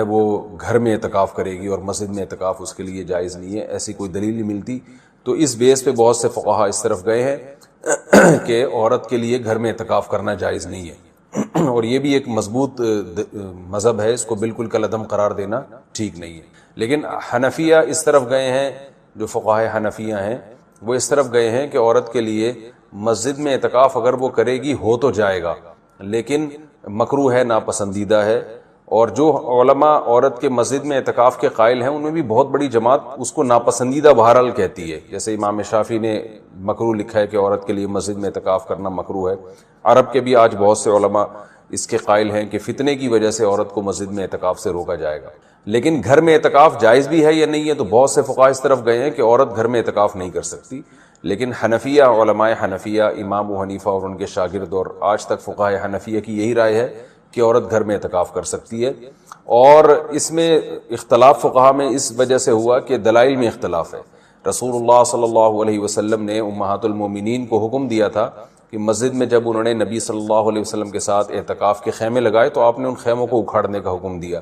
وہ گھر میں اعتکاف کرے گی اور مسجد میں اعتکاف اس کے لیے جائز نہیں ہے، ایسی کوئی دلیل نہیں ملتی۔ تو اس بیس پہ بہت سے فقہا اس طرف گئے ہیں کہ عورت کے لیے گھر میں اعتکاف کرنا جائز نہیں ہے، اور یہ بھی ایک مضبوط مذہب ہے، اس کو بالکل کالعدم قرار دینا ٹھیک نہیں ہے۔ لیکن حنفیہ اس طرف گئے ہیں، جو فقہائے حنفیہ ہیں وہ اس طرف گئے ہیں کہ عورت کے لیے مسجد میں اعتکاف اگر وہ کرے گی ہو تو جائے گا، لیکن مکروہ ہے، ناپسندیدہ ہے۔ اور جو علماء عورت کے مسجد میں اعتکاف کے قائل ہیں ان میں بھی بہت بڑی جماعت اس کو ناپسندیدہ بہرحال کہتی ہے، جیسے امام شافعی نے مکروہ لکھا ہے کہ عورت کے لیے مسجد میں اعتکاف کرنا مکروہ ہے۔ عرب کے بھی آج بہت سے علماء اس کے قائل ہیں کہ فتنے کی وجہ سے عورت کو مسجد میں اعتکاف سے روکا جائے گا۔ لیکن گھر میں اعتکاف جائز بھی ہے یا نہیں ہے، تو بہت سے فقہاء اس طرف گئے ہیں کہ عورت گھر میں اعتکاف نہیں کر سکتی۔ لیکن حنفیہ، علماء حنفیہ، امام ابو حنیفہ اور ان کے شاگرد اور آج تک فقہاء حنفیہ کی یہی رائے ہے کہ عورت گھر میں اعتکاف کر سکتی ہے۔ اور اس میں اختلاف فقہاء میں اس وجہ سے ہوا کہ دلائل میں اختلاف ہے۔ رسول اللہ صلی اللہ علیہ وسلم نے امہات المومنین کو حکم دیا تھا کہ مسجد میں جب انہوں نے نبی صلی اللہ علیہ وسلم کے ساتھ اعتکاف کے خیمے لگائے تو آپ نے ان خیموں کو اکھاڑنے کا حکم دیا۔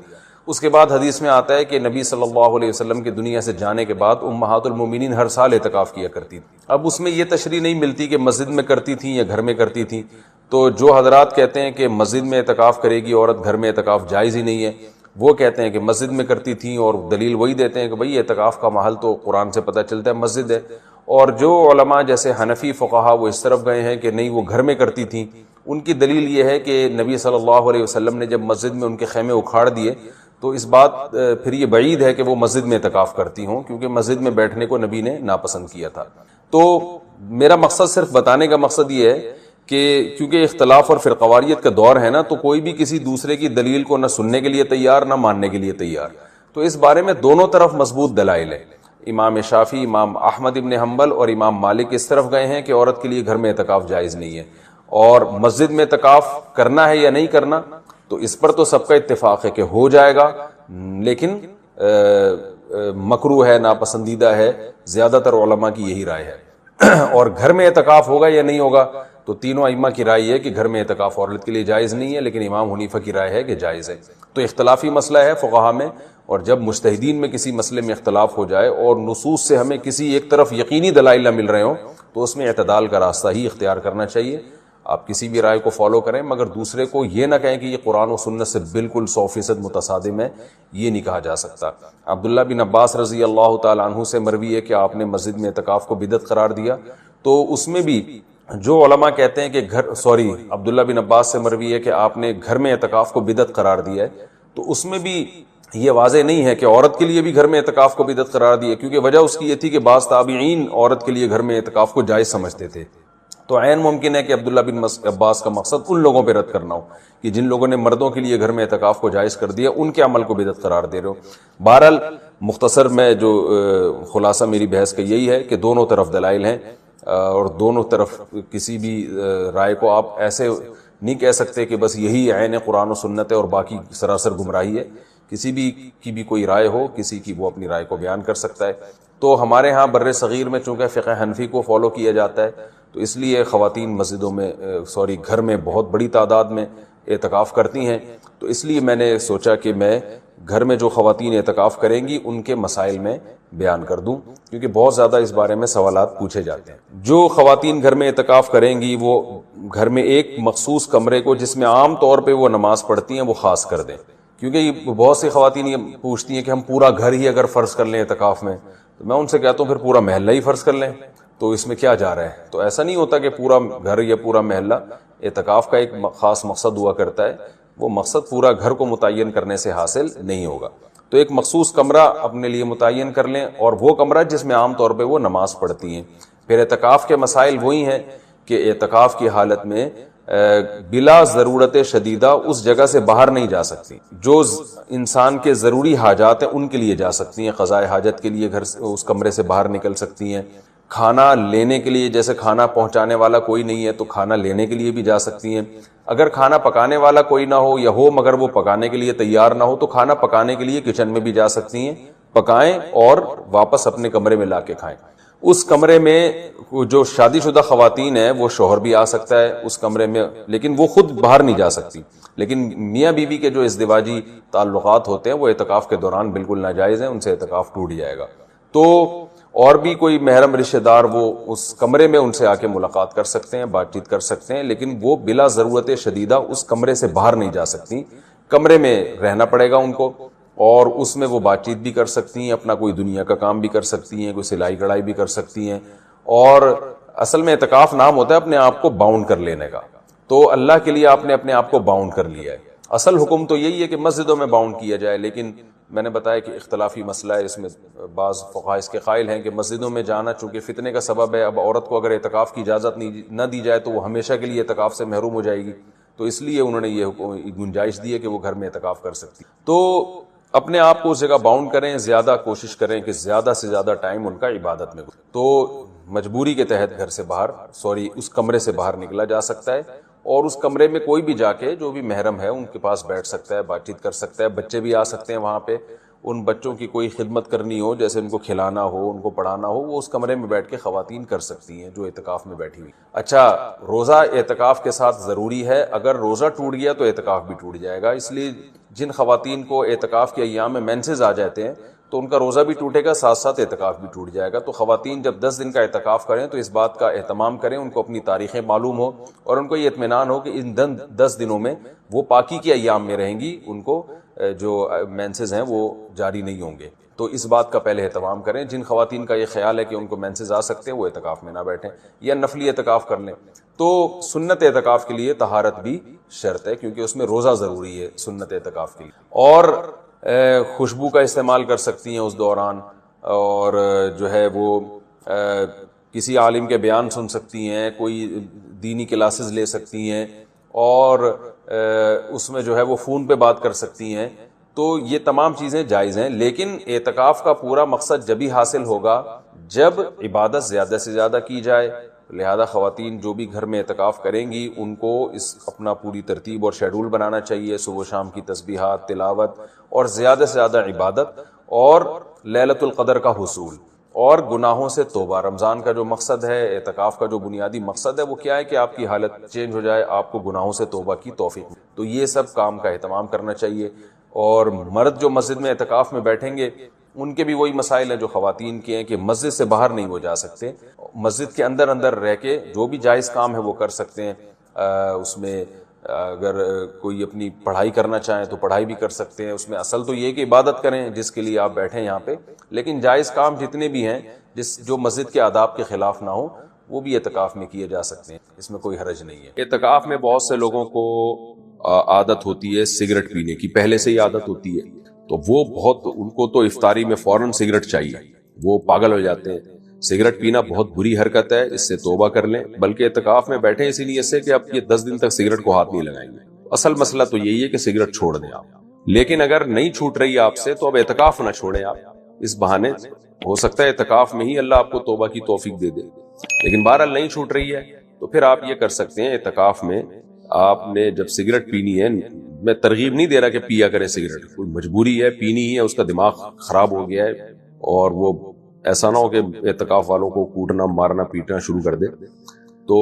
اس کے بعد حدیث میں آتا ہے کہ نبی صلی اللہ علیہ وسلم کی دنیا سے جانے کے بعد امہات المومنین ہر سال اعتکاف کیا کرتی تھی۔ اب اس میں یہ تشریح نہیں ملتی کہ مسجد میں کرتی تھیں یا گھر میں کرتی تھیں، تو جو حضرات کہتے ہیں کہ مسجد میں اعتکاف کرے گی عورت، گھر میں اعتکاف جائز ہی نہیں ہے، وہ کہتے ہیں کہ مسجد میں کرتی تھیں، اور دلیل وہی دیتے ہیں کہ بھئی اعتکاف کا محل تو قرآن سے پتہ چلتا ہے مسجد ہے۔ اور جو علماء جیسے حنفی فقہا وہ اس طرف گئے ہیں کہ نہیں وہ گھر میں کرتی تھیں، ان کی دلیل یہ ہے کہ نبی صلی اللہ علیہ وسلم نے جب مسجد میں ان کے خیمے اکھاڑ دیے تو اس بات پھر یہ بعید ہے کہ وہ مسجد میں اعتکاف کرتی ہوں، کیونکہ مسجد میں بیٹھنے کو نبی نے ناپسند کیا تھا۔ تو میرا مقصد صرف بتانے کا مقصد یہ ہے کہ کیونکہ اختلاف اور فرقواریت کا دور ہے نا، تو کوئی بھی کسی دوسرے کی دلیل کو نہ سننے کے لیے تیار نہ ماننے کے لیے تیار۔ تو اس بارے میں دونوں طرف مضبوط دلائل ہے۔ امام شافعی، امام احمد ابن حنبل اور امام مالک اس طرف گئے ہیں کہ عورت کے لیے گھر میں اعتکاف جائز نہیں ہے، اور مسجد میں اعتکاف کرنا ہے یا نہیں کرنا، تو اس پر تو سب کا اتفاق ہے کہ ہو جائے گا، لیکن مکروہ ہے، ناپسندیدہ ہے، زیادہ تر علماء کی یہی رائے ہے۔ اور گھر میں اعتکاف ہوگا یا نہیں ہوگا، تو تینوں ائمہ کی رائے ہے کہ گھر میں اعتکاف عورت کے لیے جائز نہیں ہے، لیکن امام حنیفہ کی رائے ہے کہ جائز ہے۔ تو اختلافی مسئلہ ہے فقہا میں، اور جب مجتہدین میں کسی مسئلے میں اختلاف ہو جائے اور نصوص سے ہمیں کسی ایک طرف یقینی دلائل نہ مل رہے ہوں، تو اس میں اعتدال کا راستہ ہی اختیار کرنا چاہیے۔ آپ کسی بھی رائے کو فالو کریں، مگر دوسرے کو یہ نہ کہیں کہ یہ قرآن و سنت سے بالکل 100% متصادم ہے، یہ نہیں کہا جا سکتا۔ عبداللہ بن عباس رضی اللہ تعالیٰ عنہ سے مروی ہے کہ آپ نے مسجد میں اعتکاف کو بدعت قرار دیا، تو اس میں بھی جو علماء کہتے ہیں کہ عبداللہ بن عباس سے مروی ہے کہ آپ نے گھر میں اعتکاف کو بدعت قرار دیا ہے، تو اس میں بھی یہ واضح نہیں ہے کہ عورت کے لیے بھی گھر میں اعتکاف کو بدعت قرار دیا، کیونکہ وجہ اس کی یہ تھی کہ بعض تابعین عورت کے لیے گھر میں اعتکاف کو جائز سمجھتے تھے۔ تو عین ممکن ہے کہ عبداللہ بن عباس کا مقصد ان لوگوں پہ رد کرنا ہو کہ جن لوگوں نے مردوں کے لیے گھر میں اعتکاف کو جائز کر دیا، ان کے عمل کو بدعت قرار دے رہے ہو۔ بہرحال مختصر میں جو خلاصہ میری بحث کا یہی ہے کہ دونوں طرف دلائل ہیں، اور دونوں طرف کسی بھی رائے کو آپ ایسے نہیں کہہ سکتے کہ بس یہی عین قرآن و سنت ہے اور باقی سراسر گمراہی ہے۔ کسی بھی کی بھی کوئی رائے ہو، کسی کی وہ اپنی رائے کو بیان کر سکتا ہے۔ تو ہمارے ہاں بر صغیر میں چونکہ فقہ حنفی کو فالو کیا جاتا ہے، تو اس لیے خواتین مسجدوں میں گھر میں بہت بڑی تعداد میں اعتکاف کرتی ہیں۔ تو اس لیے میں نے سوچا کہ میں گھر میں جو خواتین اعتکاف کریں گی ان کے مسائل میں بیان کر دوں، کیونکہ بہت زیادہ اس بارے میں سوالات پوچھے جاتے ہیں۔ جو خواتین گھر میں اعتکاف کریں گی وہ گھر میں ایک مخصوص کمرے کو جس میں عام طور پہ وہ نماز پڑھتی ہیں وہ خاص کر دیں، کیونکہ یہ بہت سی خواتین یہ پوچھتی ہیں کہ ہم پورا گھر ہی اگر فرض کر لیں اعتکاف میں، تو میں ان سے کہتا ہوں پھر پورا محلہ ہی فرض کر لیں، تو اس میں کیا جا رہا ہے؟ تو ایسا نہیں ہوتا کہ پورا گھر یا پورا محلہ، اعتکاف کا ایک خاص مقصد ہوا کرتا ہے، وہ مقصد پورا گھر کو متعین کرنے سے حاصل نہیں ہوگا۔ تو ایک مخصوص کمرہ اپنے لیے متعین کر لیں، اور وہ کمرہ جس میں عام طور پہ وہ نماز پڑھتی ہیں۔ پھر اعتکاف کے مسائل وہی ہیں کہ اعتکاف کی حالت میں بلا ضرورت شدیدہ اس جگہ سے باہر نہیں جا سکتی۔ جو انسان کے ضروری حاجات ہیں ان کے لیے جا سکتی ہیں، قضاء حاجت کے لیے اس کمرے سے باہر نکل سکتی ہیں۔ کھانا لینے کے لیے، جیسے کھانا پہنچانے والا کوئی نہیں ہے تو کھانا لینے کے لیے بھی جا سکتی ہیں۔ اگر کھانا پکانے والا کوئی نہ ہو یا ہو مگر وہ پکانے کے لیے تیار نہ ہو تو کھانا پکانے کے لیے کچن میں بھی جا سکتی ہیں، پکائیں اور واپس اپنے کمرے میں لا کے کھائیں۔ اس کمرے میں جو شادی شدہ خواتین ہیں وہ شوہر بھی آ سکتا ہے اس کمرے میں، لیکن وہ خود باہر نہیں جا سکتی. لیکن میاں بیوی کے جو ازدواجی تعلقات ہوتے ہیں وہ اعتکاف کے دوران بالکل ناجائز ہیں، ان سے اعتکاف ٹوٹ جائے گا. تو اور بھی کوئی محرم رشتہ دار وہ اس کمرے میں ان سے آ کے ملاقات کر سکتے ہیں، بات چیت کر سکتے ہیں، لیکن وہ بلا ضرورت شدیدہ اس کمرے سے باہر نہیں جا سکتی. کمرے میں رہنا پڑے گا ان کو، اور اس میں وہ بات چیت بھی کر سکتی ہیں، اپنا کوئی دنیا کا کام بھی کر سکتی ہیں، کوئی سلائی کڑھائی بھی کر سکتی ہیں. اور اصل میں اعتکاف نام ہوتا ہے اپنے آپ کو باؤنڈ کر لینے کا. تو اللہ کے لیے آپ نے اپنے آپ کو باؤنڈ کر لیا ہے. اصل حکم تو یہی ہے کہ مسجدوں میں باؤنڈ کیا جائے، لیکن میں نے بتایا کہ اختلافی مسئلہ ہے، اس میں بعض فقہاء اس کے قائل ہیں کہ مسجدوں میں جانا چونکہ فتنے کا سبب ہے، اب عورت کو اگر اعتکاف کی اجازت نہ دی جائے تو وہ ہمیشہ کے لیے اعتکاف سے محروم ہو جائے گی. تو اس لیے انہوں نے یہ گنجائش دی ہے کہ وہ گھر میں اعتکاف کر سکتی. تو اپنے آپ کو اس جگہ باؤنڈ کریں، زیادہ کوشش کریں کہ زیادہ سے زیادہ ٹائم ان کا عبادت میں. تو مجبوری کے تحت گھر سے باہر اس کمرے سے باہر نکلا جا سکتا ہے، اور اس کمرے میں کوئی بھی جا کے جو بھی محرم ہے ان کے پاس بیٹھ سکتا ہے، بات چیت کر سکتا ہے. بچے بھی آ سکتے ہیں وہاں پہ، ان بچوں کی کوئی خدمت کرنی ہو، جیسے ان کو کھلانا ہو، ان کو پڑھانا ہو، وہ اس کمرے میں بیٹھ کے خواتین کر سکتی ہیں جو اعتکاف میں بیٹھی ہوئی. اچھا، روزہ اعتکاف کے ساتھ ضروری ہے، اگر روزہ ٹوٹ گیا تو اعتکاف بھی ٹوٹ جائے گا. اس لیے جن خواتین کو اعتکاف کے ایام میں مینسز آ جاتے ہیں تو ان کا روزہ بھی ٹوٹے گا، ساتھ ساتھ اعتکاف بھی ٹوٹ جائے گا. تو خواتین جب 10 دن کا اعتکاف کریں تو اس بات کا اہتمام کریں، ان کو اپنی تاریخیں معلوم ہو اور ان کو یہ اطمینان ہو کہ ان 10 دنوں میں وہ پاکی کے ایام میں رہیں گی، ان کو جو مینسز ہیں وہ جاری نہیں ہوں گے. تو اس بات کا پہلے اہتمام کریں. جن خواتین کا یہ خیال ہے کہ ان کو مینسز آ سکتے ہیں وہ اعتکاف میں نہ بیٹھیں یا نفلی اعتکاف کر لیں. تو سنت اعتکاف کے لیے طہارت بھی شرط ہے، کیونکہ اس میں روزہ ضروری ہے سنت اعتکاف کے لیے. اور خوشبو کا استعمال کر سکتی ہیں اس دوران، اور جو ہے وہ کسی عالم کے بیان سن سکتی ہیں، کوئی دینی کلاسز لے سکتی ہیں، اور اس میں جو ہے وہ فون پہ بات کر سکتی ہیں. تو یہ تمام چیزیں جائز ہیں، لیکن اعتکاف کا پورا مقصد جبھی حاصل ہوگا جب عبادت زیادہ سے زیادہ کی جائے. لہذا خواتین جو بھی گھر میں اعتکاف کریں گی ان کو اپنا پوری ترتیب اور شیڈول بنانا چاہیے. صبح و شام کی تسبیحات، تلاوت، اور زیادہ سے زیادہ عبادت، اور لیلۃ القدر کا حصول، اور گناہوں سے توبہ. رمضان کا جو مقصد ہے، اعتکاف کا جو بنیادی مقصد ہے وہ کیا ہے کہ آپ کی حالت چینج ہو جائے، آپ کو گناہوں سے توبہ کی توفیق. تو یہ سب کام کا اہتمام کرنا چاہیے. اور مرد جو مسجد میں اعتکاف میں بیٹھیں گے ان کے بھی وہی مسائل ہیں جو خواتین کے ہیں کہ مسجد سے باہر نہیں وہ جا سکتے، مسجد کے اندر رہ کے جو بھی جائز کام ہے وہ کر سکتے ہیں. اس میں اگر کوئی اپنی پڑھائی کرنا چاہیں تو پڑھائی بھی کر سکتے ہیں. اس میں اصل تو یہ کہ عبادت کریں جس کے لیے آپ بیٹھیں یہاں پہ، لیکن جائز کام جتنے بھی ہیں جو مسجد کے آداب کے خلاف نہ ہو وہ بھی اعتکاف میں کیے جا سکتے ہیں، اس میں کوئی حرج نہیں ہے. اعتکاف میں بہت سے لوگوں کو عادت ہوتی ہے سگریٹ پینے کی، پہلے سے ہی عادت ہوتی ہے، تو وہ ان کو تو افطاری میں فوراً سگریٹ چاہیے، وہ پاگل ہو جاتے ہیں. سگریٹ پینا بہت بری حرکت ہے، اس سے توبہ کر لیں. بلکہ اعتکاف میں بیٹھیں اسی نیت سے کہ آپ یہ 10 دن تک سگریٹ کو ہاتھ نہیں لگائیں گے. اصل مسئلہ تو یہی ہے کہ سگریٹ چھوڑ دیں آپ. لیکن اگر نہیں چھوٹ رہی آپ سے تو اب اعتکاف نہ چھوڑیں آپ. اس بہانے ہو سکتا ہے اعتکاف میں ہی اللہ آپ کو توبہ کی توفیق دے دے، لیکن بہرحال نہیں چھوٹ رہی ہے تو پھر آپ یہ کر سکتے ہیں. اعتکاف میں آپ نے جب سگریٹ پینی ہے، میں ترغیب نہیں دے رہا کہ پیا کریں سگریٹ، کوئی مجبوری ہے، پینی ہی ہے، اس کا دماغ خراب ہو گیا ہے، اور وہ ایسا نہ ہو کہ اعتکاف والوں کو کوٹنا، مارنا، پیٹنا شروع کر دے. تو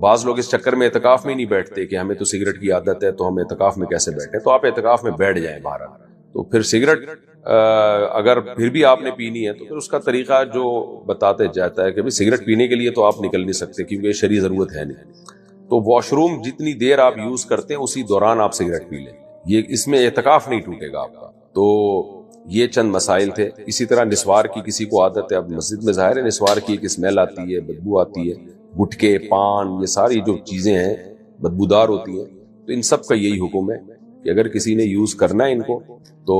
بعض لوگ اس چکر میں اعتکاف میں ہی نہیں بیٹھتے کہ ہمیں تو سگریٹ کی عادت ہے تو ہم اعتکاف میں کیسے بیٹھیں. تو آپ اعتکاف میں بیٹھ جائیں باہر. تو پھر سگریٹ اگر پھر بھی آپ نے پینی ہے تو پھر اس کا طریقہ جو بتاتے جاتا ہے کہ سگریٹ پینے کے لیے تو آپ نکل نہیں سکتے کیونکہ شرعی ضرورت ہے نہیں، تو واش روم جتنی دیر آپ یوز کرتے ہیں اسی دوران آپ سگریٹ پی لیں. یہ اس میں اعتکاف نہیں ٹوٹے گا آپ کا. تو یہ چند مسائل تھے. اسی طرح نسوار کی کسی کو عادت ہے، اب مسجد میں ظاہر ہے نسوار کی ایک اسمیل آتی ہے، بدبو آتی ہے، گٹکے، پان، یہ ساری جو چیزیں ہیں بدبودار ہوتی ہیں. تو ان سب کا یہی حکم ہے کہ اگر کسی نے یوز کرنا ہے ان کو تو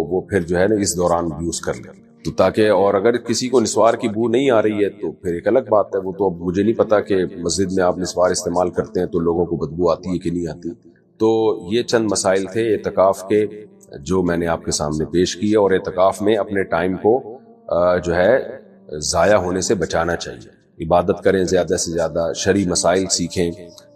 وہ پھر جو ہے نا اس دوران یوز کر لیں. تو تاکہ، اور اگر کسی کو نسوار کی بو نہیں آ رہی ہے تو پھر ایک الگ بات ہے، وہ تو اب مجھے نہیں پتا کہ مسجد میں آپ نسوار استعمال کرتے ہیں تو لوگوں کو بدبو آتی ہے کہ نہیں آتی. تو یہ چند مسائل تھے اعتکاف کے جو میں نے آپ کے سامنے پیش کیے. اور اعتکاف میں اپنے ٹائم کو جو ہے ضائع ہونے سے بچانا چاہیے. عبادت کریں زیادہ سے زیادہ، شرعی مسائل سیکھیں.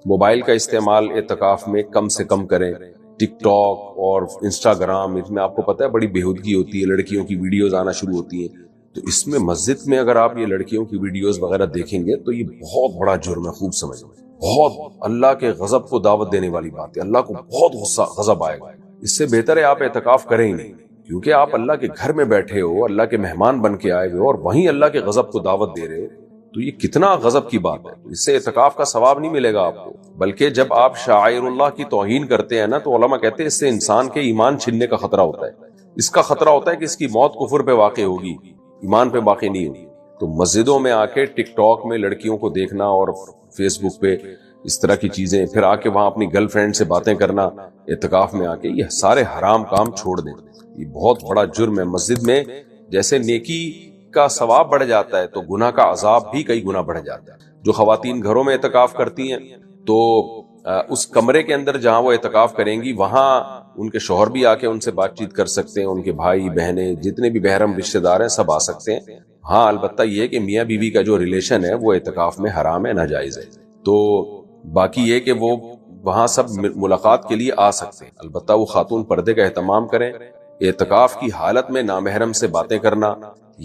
موبائل کا استعمال اعتکاف میں کم سے کم کریں. ٹک ٹاک اور انسٹاگرام، اس میں آپ کو پتہ ہے بڑی بےہودگی ہوتی ہے، لڑکیوں کی ویڈیوز آنا شروع ہوتی ہیں. تو اس میں مسجد میں اگر آپ یہ لڑکیوں کی ویڈیوز وغیرہ دیکھیں گے تو یہ بہت بڑا جرم ہے، خوب سمجھ لیں، بہت اللہ کے غضب کو دعوت دینے والی بات ہے، اللہ کو بہت غضب آئے گا۔ اس سے بہتر ہے آپ اعتکاف کریں ہی نہیں، کیونکہ آپ اللہ کے گھر میں بیٹھے ہو، اللہ کے مہمان بن کے آئے ہوئے اور وہیں اللہ کے غضب کو دعوت دے رہے، تو یہ کتنا غضب کی بات ہے۔ اس سے اعتکاف کا ثواب نہیں ملے گا آپ کو، بلکہ جب آپ شعائر اللہ کی توہین کرتے ہیں نا، تو علماء کہتے ہیں اس سے انسان کے ایمان چھننے کا خطرہ ہوتا ہے، اس کا خطرہ ہوتا ہے کہ اس کی موت کفر پہ واقع ہوگی، ایمان پہ باقی نہیں ہوگی۔ تو مسجدوں میں آ کے ٹک ٹاک میں لڑکیوں کو دیکھنا اور فیس بک پہ اس طرح کی چیزیں، پھر آ کے وہاں اپنی گرل فرینڈ سے باتیں کرنا اعتکاف میں آ کے، یہ سارے حرام کام چھوڑ دیں، یہ بہت بڑا جرم ہے۔ مسجد میں جیسے نیکی کا ثواب بڑھ جاتا ہے تو گناہ کا عذاب بھی کئی گنا بڑھ جاتا ہے۔ جو خواتین گھروں میں اعتکاف کرتی ہیں تو اس کمرے کے اندر جہاں وہ اعتکاف کریں گی وہاں ان کے شوہر بھی آ کے ان سے بات چیت کر سکتے ہیں، ان کے بھائی بہنیں جتنے بھی محرم رشتہ دار ہیں سب آ سکتے ہیں۔ ہاں البتہ یہ کہ میاں بیوی کا جو ریلیشن ہے وہ اعتکاف میں حرام ہے، ناجائز ہے۔ تو باقی یہ کہ وہ وہاں سب ملاقات کے لیے آ سکتے ہیں، البتہ وہ خاتون پردے کا اہتمام کریں۔ اعتکاف کی حالت میں نامحرم سے باتیں کرنا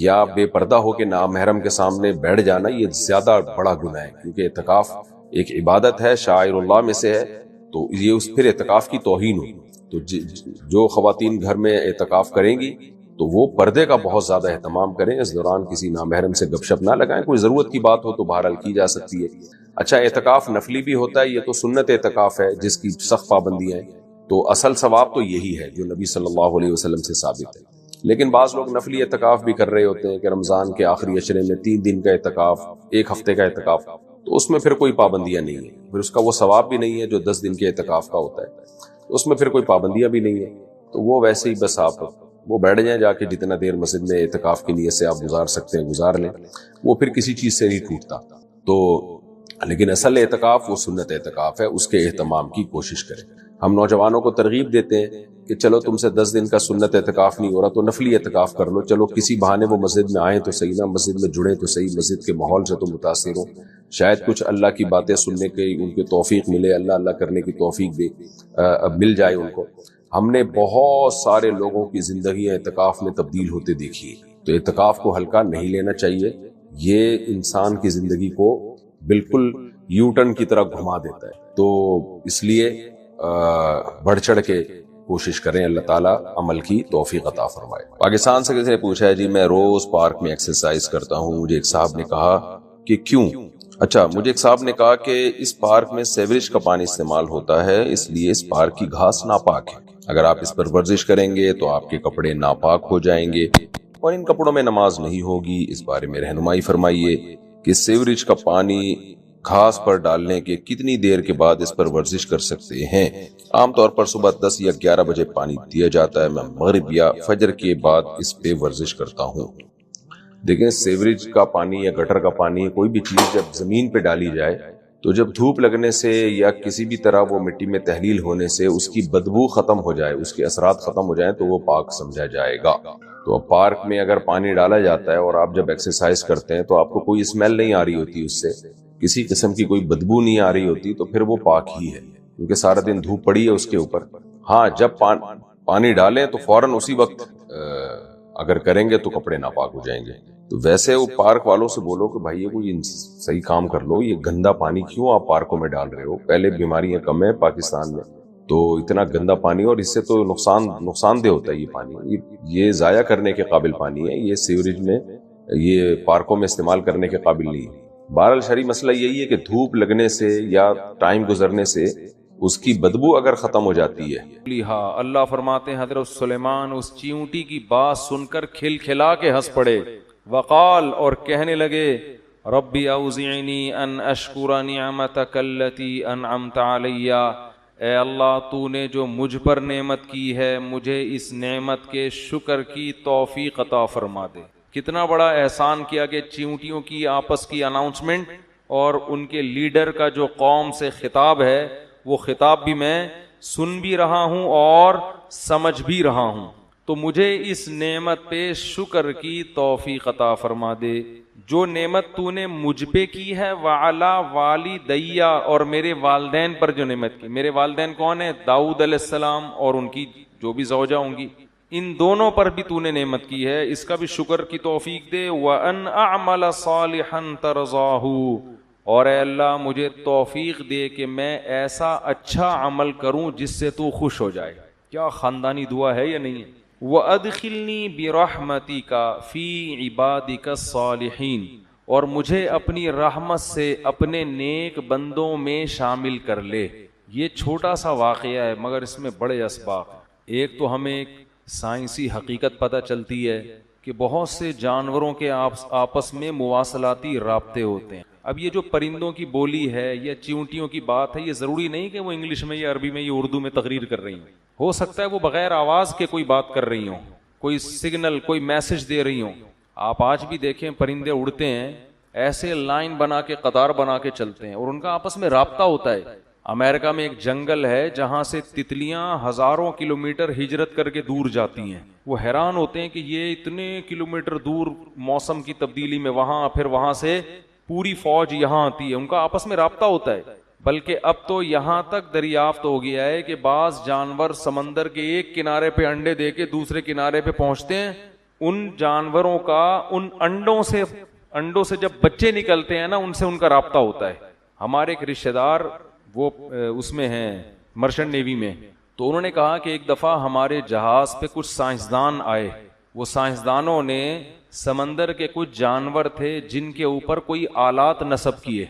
یا بے پردہ ہو کے نامحرم کے سامنے بیٹھ جانا یہ زیادہ بڑا گناہ ہے، کیونکہ اعتکاف ایک عبادت ہے، شاعر اللہ میں سے ہے، تو یہ اس پھر اعتکاف کی توہین ہوئی۔ تو جو خواتین گھر میں اعتکاف کریں گی تو وہ پردے کا بہت زیادہ اہتمام کریں، اس دوران کسی نامحرم سے گپ شپ نہ لگائیں، کوئی ضرورت کی بات ہو تو بہرحال کی جا سکتی ہے۔ اچھا اعتکاف نفلی بھی ہوتا ہے، یہ تو سنت اعتکاف ہے جس کی سخت پابندیاں ہیں، تو اصل ثواب تو یہی ہے جو نبی صلی اللہ علیہ وسلم سے ثابت ہے۔ لیکن بعض لوگ نفلی اعتکاف بھی کر رہے ہوتے ہیں کہ رمضان کے آخری عشرے میں 3 دن کا اعتکاف، 1 ہفتے کا اعتکاف، تو اس میں پھر کوئی پابندیاں نہیں ہیں، پھر اس کا وہ ثواب بھی نہیں ہے جو 10 دن کے اعتکاف کا ہوتا ہے، اس میں پھر کوئی پابندیاں بھی نہیں ہیں، تو وہ ویسے ہی بس آپ وہ بیٹھ جائیں جا کے، جتنا دیر مسجد میں اعتکاف کی نیت سے آپ گزار سکتے ہیں گزار لیں، وہ پھر کسی چیز سے نہیں ٹوٹتا۔ تو لیکن اصل اعتکاف وہ سنت اعتکاف ہے، اس کے اہتمام کی کوشش کریں۔ ہم نوجوانوں کو ترغیب دیتے ہیں کہ چلو تم سے 10 دن کا سنت اعتکاف نہیں ہو رہا تو نفلی اعتکاف کر لو، چلو کسی بہانے وہ مسجد میں آئیں تو صحیح، نہ مسجد میں جڑیں تو صحیح، مسجد کے ماحول سے تو متاثر ہو، شاید کچھ اللہ کی باتیں سننے کی ان کی توفیق ملے، اللہ اللہ کرنے کی توفیق دے، مل جائے ان کو۔ ہم نے بہت سارے لوگوں کی زندگی اعتکاف میں تبدیل ہوتے دیکھی ہے، تو اعتکاف کو ہلکا نہیں لینا چاہیے، یہ انسان کی زندگی کو بالکل یو ٹرن کی طرح گھما دیتا ہے، تو اس لیے بڑھ چڑھ کے کوشش کریں، اللہ تعالیٰ عمل کی توفیق عطا فرمائے۔ پاکستان سے کسی نے پوچھا ہے جی میں روز پارک میں ایکسرسائز کرتا ہوں، مجھے ایک صاحب نے کہا کہ کیوں؟ اچھا، مجھے ایک صاحب نے کہا کہ اس پارک میں سیوریج کا پانی استعمال ہوتا ہے، اس لیے اس پارک کی گھاس ناپاک ہے، اگر آپ اس پر ورزش کریں گے تو آپ کے کپڑے ناپاک ہو جائیں گے اور ان کپڑوں میں نماز نہیں ہوگی، اس بارے میں رہنمائی فرمائیے کہ سیوریج کا پانی گھاس پر ڈالنے کے کتنی دیر کے بعد اس پر ورزش کر سکتے ہیں؟ عام طور پر صبح 10 یا 11 بجے پانی دیا جاتا ہے، میں مغرب یا فجر کے بعد اس پہ ورزش کرتا ہوں۔ دیکھیں سیوریج کا پانی یا گٹر کا پانی، کوئی بھی چیز جب زمین پہ ڈالی جائے تو جب دھوپ لگنے سے یا کسی بھی طرح وہ مٹی میں تحلیل ہونے سے اس کی بدبو ختم ہو جائے، اس کے اثرات ختم ہو جائیں تو وہ پاک سمجھا جائے گا۔ تو اب پارک میں اگر پانی ڈالا جاتا ہے اور آپ جب ایکسرسائز کرتے ہیں تو آپ کو کوئی اسمیل نہیں آ رہی ہوتی، اس سے کسی قسم کی کوئی بدبو نہیں آ رہی ہوتی، تو پھر وہ پاک ہی ہے، کیونکہ سارا دن دھوپ پڑی ہے اس کے اوپر۔ ہاں جب پانی ڈالیں تو فوراً اسی وقت اگر کریں گے تو کپڑے ناپاک ہو جائیں گے۔ تو ویسے وہ پارک والوں سے بولو کہ بھائی یہ کوئی صحیح کام کر لو، یہ گندا پانی کیوں آپ پارکوں میں ڈال رہے ہو؟ پہلے بیماریاں کم ہیں پاکستان میں، تو اتنا گندا پانی، اور اس سے تو نقصان دہ ہوتا ہے یہ پانی، یہ ضائع کرنے کے قابل پانی ہے، یہ سیوریج میں یہ پارکوں میں استعمال کرنے کے قابل نہیں ہے۔ بہرحال شرعی مسئلہ یہی ہے کہ دھوپ لگنے سے یا ٹائم گزرنے سے اس کی بدبو اگر ختم ہو جاتی ہے۔ اللہ فرماتے ہیں حضرت سلیمان اس چیونٹی کی بات سن کر کھل کھلا کے ہنس پڑے، وقال اور کہنے لگے ربی اوزعنی ان اشکر نعمتک التی انعمت علی، اے اللہ تو نے جو مجھ پر نعمت کی ہے مجھے اس نعمت کے شکر کی توفیق عطا فرما دے۔ کتنا بڑا احسان کیا کہ چیونٹیوں کی آپس کی اناؤنسمنٹ اور ان کے لیڈر کا جو قوم سے خطاب ہے وہ خطاب بھی میں سن بھی رہا ہوں اور سمجھ بھی رہا ہوں، تو مجھے اس نعمت پہ شکر کی توفیق عطا فرما دے جو نعمت تو نے مجھ پہ کی ہے، وعلی والدیہ اور میرے والدین پر جو نعمت کی۔ میرے والدین کون ہیں؟ داؤد علیہ السلام اور ان کی جو بھی زوجہ ہوں گی، ان دونوں پر بھی تو نے نعمت کی ہے, اس کا بھی شکر کی توفیق دے. وَأَنْ أَعْمَلَ صَالِحًا تَرْضَاهُ, اور اے اللہ مجھے توفیق دے کہ میں ایسا اچھا عمل کروں جس سے تو خوش ہو جائے. کیا خاندانی دعا ہے یا نہیں ہے؟ وَأَدْخِلْنِي بِرَحْمَتِكَ فِي عِبَادِكَ الصَّالِحِينَ, اور مجھے اپنی رحمت سے اپنے نیک بندوں میں شامل کر لے. یہ چھوٹا سا واقعہ ہے مگر اس میں بڑے اسباق ہیں. ایک تو ہمیں ایک سائنسی حقیقت پتہ چلتی ہے کہ بہت سے جانوروں کے آپس میں مواصلاتی رابطے ہوتے ہیں. اب یہ جو پرندوں کی بولی ہے یا چیونٹیوں کی بات ہے, یہ ضروری نہیں کہ وہ انگلش میں یا عربی میں یا اردو میں تقریر کر رہی ہیں. ہو سکتا ہے وہ بغیر آواز کے کوئی بات کر رہی ہوں, کوئی سگنل, کوئی میسج دے رہی ہوں. آپ آج بھی دیکھیں پرندے اڑتے ہیں, ایسے لائن بنا کے قطار بنا کے چلتے ہیں اور ان کا آپس میں رابطہ ہوتا ہے. امریکہ میں ایک جنگل ہے جہاں سے تتلیاں ہزاروں کلومیٹر ہجرت کر کے دور جاتی ہیں. وہ حیران ہوتے ہیں کہ یہ اتنے کلومیٹر دور موسم کی تبدیلی میں وہاں, پھر وہاں سے پوری فوج یہاں آتی ہے. ان کا آپس میں رابطہ ہوتا ہے. بلکہ اب تو یہاں تک دریافت ہو گیا ہے کہ بعض جانور سمندر کے ایک کنارے پہ انڈے دے کے دوسرے کنارے پہ پہنچتے ہیں. ان جانوروں کا ان انڈوں سے جب بچے نکلتے ہیں نا, ان سے ان کا رابطہ ہوتا ہے. ہمارے ایک رشتہ دار وہ اس میں ہیں مرچنٹ نیوی میں, تو انہوں نے کہا کہ ایک دفعہ ہمارے جہاز پہ کچھ سائنسدان آئے. وہ سائنسدانوں نے سمندر کے کچھ جانور تھے جن کے اوپر کوئی آلات نصب کیے.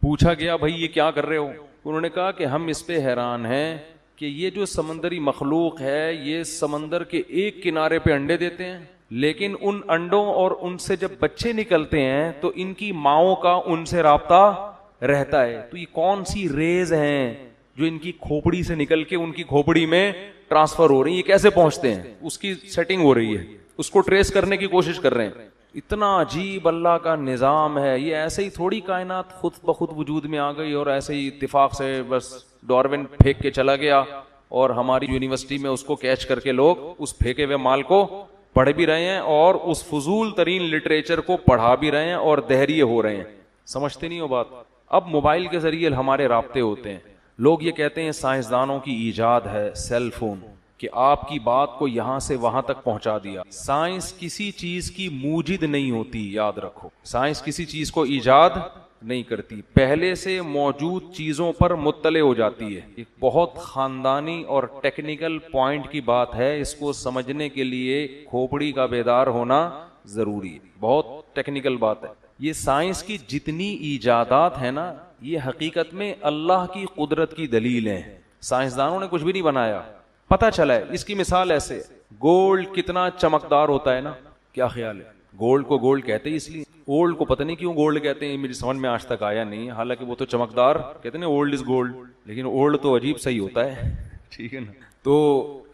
پوچھا گیا بھائی یہ کیا کر رہے ہو؟ انہوں نے کہا کہ ہم اس پہ حیران ہیں کہ یہ جو سمندری مخلوق ہے یہ سمندر کے ایک کنارے پہ انڈے دیتے ہیں, لیکن ان انڈوں اور ان سے جب بچے نکلتے ہیں تو ان کی ماؤں کا ان سے رابطہ رہتا ہے. تو یہ کون سی ریز ہیں جو ان کی کھوپڑی سے نکل کے ان کی کھوپڑی میں ٹرانسفر ہو رہی ہیں, یہ کیسے پہنچتے ہیں, اس کی سیٹنگ ہو رہی ہے, اس کو ٹریس کرنے کی کوشش کر رہے ہیں. اتنا عجیب اللہ کا نظام ہے. یہ ایسے ہی تھوڑی کائنات خود بخود وجود میں آ گئی اور ایسے ہی اتفاق سے بس ڈارون پھینک کے چلا گیا اور ہماری یونیورسٹی میں اس کو کیچ کر کے لوگ اس پھینکے ہوئے مال کو پڑھ بھی رہے ہیں اور اس فضول ترین لٹریچر کو پڑھا بھی رہے ہیں اور دہریے ہو رہے ہیں. سمجھتے نہیں ہو بات. اب موبائل کے ذریعے ہمارے رابطے ہوتے ہیں. لوگ یہ کہتے ہیں سائنسدانوں کی ایجاد ہے سیل فون, کہ آپ کی بات کو یہاں سے وہاں تک پہنچا دیا. سائنس کسی چیز کی موجد نہیں ہوتی, یاد رکھو. سائنس کسی چیز کو ایجاد نہیں کرتی, پہلے سے موجود چیزوں پر مطلع ہو جاتی ہے. ایک بہت خاندانی اور ٹیکنیکل پوائنٹ کی بات ہے, اس کو سمجھنے کے لیے کھوپڑی کا بیدار ہونا ضروری ہے. بہت ٹیکنیکل بات ہے. یہ سائنس کی جتنی ایجادات ہیں نا, یہ حقیقت میں اللہ کی قدرت کی دلیل ہیں. سائنسدانوں نے کچھ بھی نہیں بنایا, پتہ چلا ہے. اس کی مثال ایسے, گولڈ کتنا چمکدار ہوتا ہے نا, کیا خیال ہے؟ گولڈ کو گولڈ کہتے ہیں اس لیے, اولڈ کو پتہ نہیں کیوں گولڈ کہتے ہیں, میری سمجھ میں آج تک آیا نہیں. حالانکہ وہ تو چمکدار کہتے ہیں نا, اولڈ از گولڈ, لیکن اولڈ تو عجیب صحیح ہوتا ہے, ٹھیک ہے نا. تو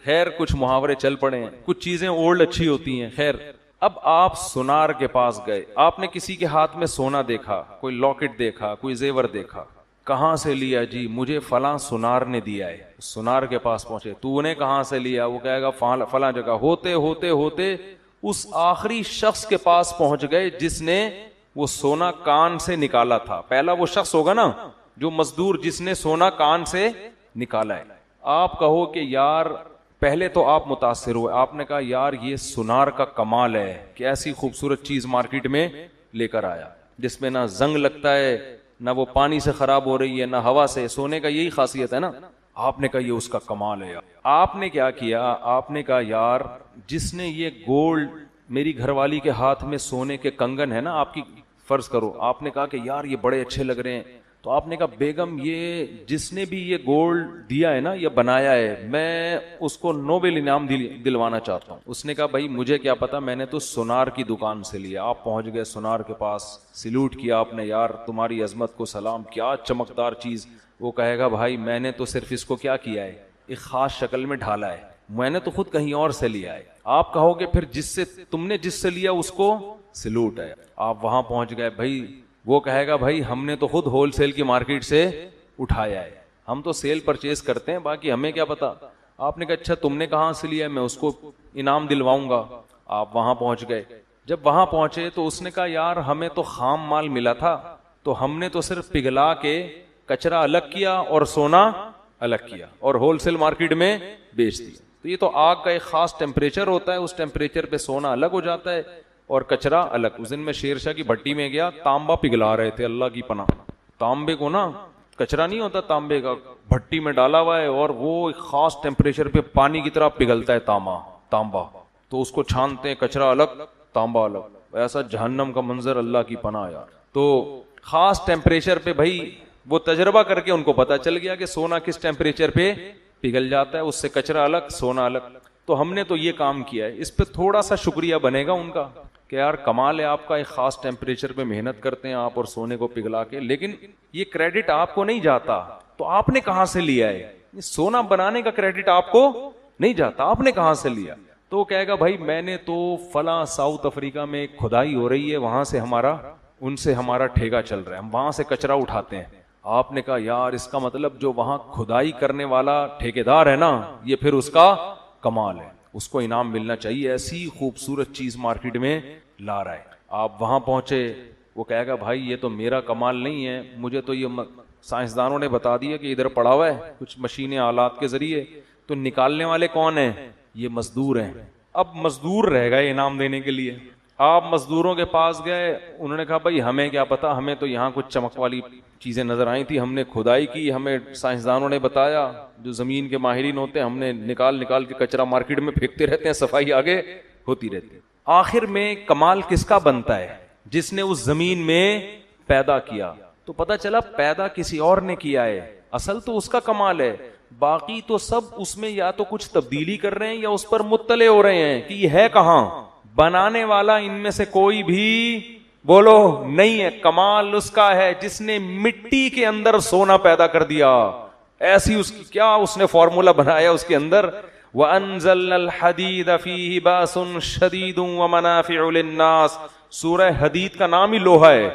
خیر کچھ محاورے چل پڑے ہیں, کچھ چیزیں اولڈ اچھی ہوتی ہیں. خیر اب آپ سونار کے پاس گئے, آپ نے کسی کے ہاتھ میں سونا دیکھا, کوئی لاکٹ دیکھا, کوئی زیور دیکھا, کہاں سے لیا جی؟ مجھے فلاں سونار نے دیا ہے. سونار کے پاس پہنچے, تو نے کہاں سے لیا؟ وہ کہے گا فلاں جگہ. ہوتے ہوتے ہوتے اس آخری شخص کے پاس پہنچ گئے جس نے وہ سونا کان سے نکالا تھا. پہلا وہ شخص ہوگا نا جو مزدور جس نے سونا کان سے نکالا ہے. آپ کہو کہ یار, پہلے تو آپ متاثر ہوئے, آپ نے کہا یار یہ سونار کا کمال ہے کہ ایسی خوبصورت چیز مارکیٹ میں لے کر آیا جس میں نہ زنگ لگتا ہے, نہ وہ پانی سے خراب ہو رہی ہے, نہ ہوا سے. سونے کا یہی خاصیت ہے نا. آپ نے کہا یہ اس کا کمال ہے. آپ نے کیا کیا؟ آپ نے کہا یار جس نے یہ گولڈ, میری گھر والی کے ہاتھ میں سونے کے کنگن ہے نا آپ کی, فرض کرو آپ نے کہا کہ یار یہ بڑے اچھے لگ رہے ہیں, تو آپ نے کہا بیگم یہ جس نے بھی یہ گولڈ دیا ہے نا یا بنایا ہے, میں اس کو نوبل انعام دلوانا چاہتا ہوں. اس نے کہا بھائی مجھے کیا پتا, میں نے تو سونار کی دکان سے لیا. آپ پہنچ گئے سونار کے پاس, سلوٹ کیا آپ نے, یار تمہاری عظمت کو سلام, کیا چمکدار چیز. وہ کہے گا بھائی میں نے تو صرف اس کو کیا کیا ہے, ایک خاص شکل میں ڈھالا ہے, میں نے تو خود کہیں اور سے لیا ہے. آپ کہو گے پھر تم نے جس سے لیا اس کو سلوٹ ہے. آپ وہاں پہنچ گئے بھائی, وہ کہے گا بھائی ہم نے تو خود ہول سیل کی مارکیٹ سے اٹھایا ہے, ہم تو سیل پرچیز کرتے ہیں, باقی ہمیں کیا پتا. آپ نے کہا اچھا تم نے کہاں سے لیا, میں اس کو انعام دلواؤں گا. آپ وہاں پہنچ گئے. جب وہاں پہنچے تو اس نے کہا یار ہمیں تو خام مال ملا تھا, تو ہم نے تو صرف پگھلا کے کچرا الگ کیا اور سونا الگ کیا اور ہول سیل مارکیٹ میں بیچ دیا. تو یہ تو آگ کا ایک خاص ٹیمپریچر ہوتا ہے, اس ٹیمپریچر پہ سونا الگ ہو جاتا ہے اور کچرا الگ. اس دن میں شیر شاہ کی بھٹی میں گیا, تانبا پگھلا رہے تھے, اللہ کی پناہ. تانبے کو نا کچرا نہیں ہوتا تانبے کا, بھٹی میں ڈالا ہوا ہے اور وہ ایک خاص ٹیمپریچر پہ پانی کی طرح پگھلتا ہے تانبا, تو اس کو چھانتے ہیں, کچرا الگ تانبا الگ. ایسا جہنم کا منظر, اللہ کی پناہ یار. تو خاص ٹیمپریچر پہ بھائی وہ تجربہ کر کے ان کو پتا چل گیا کہ سونا کس ٹیمپریچر پہ پگھل جاتا ہے, اس سے کچرا الگ سونا الگ. تو ہم نے تو یہ کام کیا ہے, اس پہ تھوڑا سا شکریہ بنے گا ان کا کہ یار کمال ہے آپ کا, ایک خاص ٹیمپریچر پہ محنت کرتے ہیں آپ اور سونے کو پگھلا کے, لیکن یہ کریڈٹ آپ کو نہیں جاتا. تو آپ نے کہاں سے لیا ہے سونا بنانے کا کریڈٹ؟ آپ کو نہیں جاتا, آپ نے کہاں سے لیا؟ تو کہے گا بھائی میں نے تو فلاں ساؤتھ افریقہ میں کھدائی ہو رہی ہے, وہاں سے ان سے ہمارا ٹھیکا چل رہا ہے, ہم وہاں سے کچرا اٹھاتے ہیں. آپ نے کہا یار اس کا مطلب جو وہاں کھدائی کرنے والا ٹھیکیدار ہے نا, یہ پھر اس کا کمال ہے, اس کو انعام ملنا چاہیے, ایسی خوبصورت چیز مارکیٹ میں لا رہا ہے. آپ وہاں پہنچے, وہ کہے گا بھائی یہ تو میرا کمال نہیں ہے, مجھے تو یہ سائنسدانوں نے بتا دیا کہ ادھر پڑا ہوا ہے کچھ مشینیں آلات کے ذریعے, تو نکالنے والے کون ہیں؟ یہ مزدور ہیں. اب مزدور رہ گئے انعام دینے کے لیے. آپ مزدوروں کے پاس گئے, انہوں نے کہا بھائی ہمیں کیا پتا, ہمیں تو یہاں کچھ چمک والی چیزیں نظر آئی تھی, ہم نے کھدائی کی, ہمیں سائنسدانوں نے بتایا, جو زمین کے ماہرین ہوتے ہیں, ہم نے نکال کے کچرا مارکیٹ میں پھینکتے رہتے ہیں, صفائی آگے ہوتی رہتی ہے. آخر میں کمال کس کا بنتا ہے؟ جس نے اس زمین میں پیدا کیا. تو پتا چلا پیدا کسی اور نے کیا ہے, اصل تو اس کا کمال ہے. باقی تو سب اس میں یا تو کچھ تبدیلی کر رہے ہیں یا اس پر مطلع ہو رہے ہیں کہ یہ ہے کہاں. بنانے والا ان میں سے کوئی بھی بولو نہیں ہے. کمال اس کا ہے جس نے مٹی کے اندر سونا پیدا کر دیا. ایسی اس کی کیا اس نے فارمولا بنایا اس کے اندر, وَأَنزَلْنَا الْحَدِيدَ فِيهِ بَأْسٌ شَدِيدٌ وَمَنَافِعُ لِلنَّاسِ. سورہ حدید کا نام ہی لوہا ہے.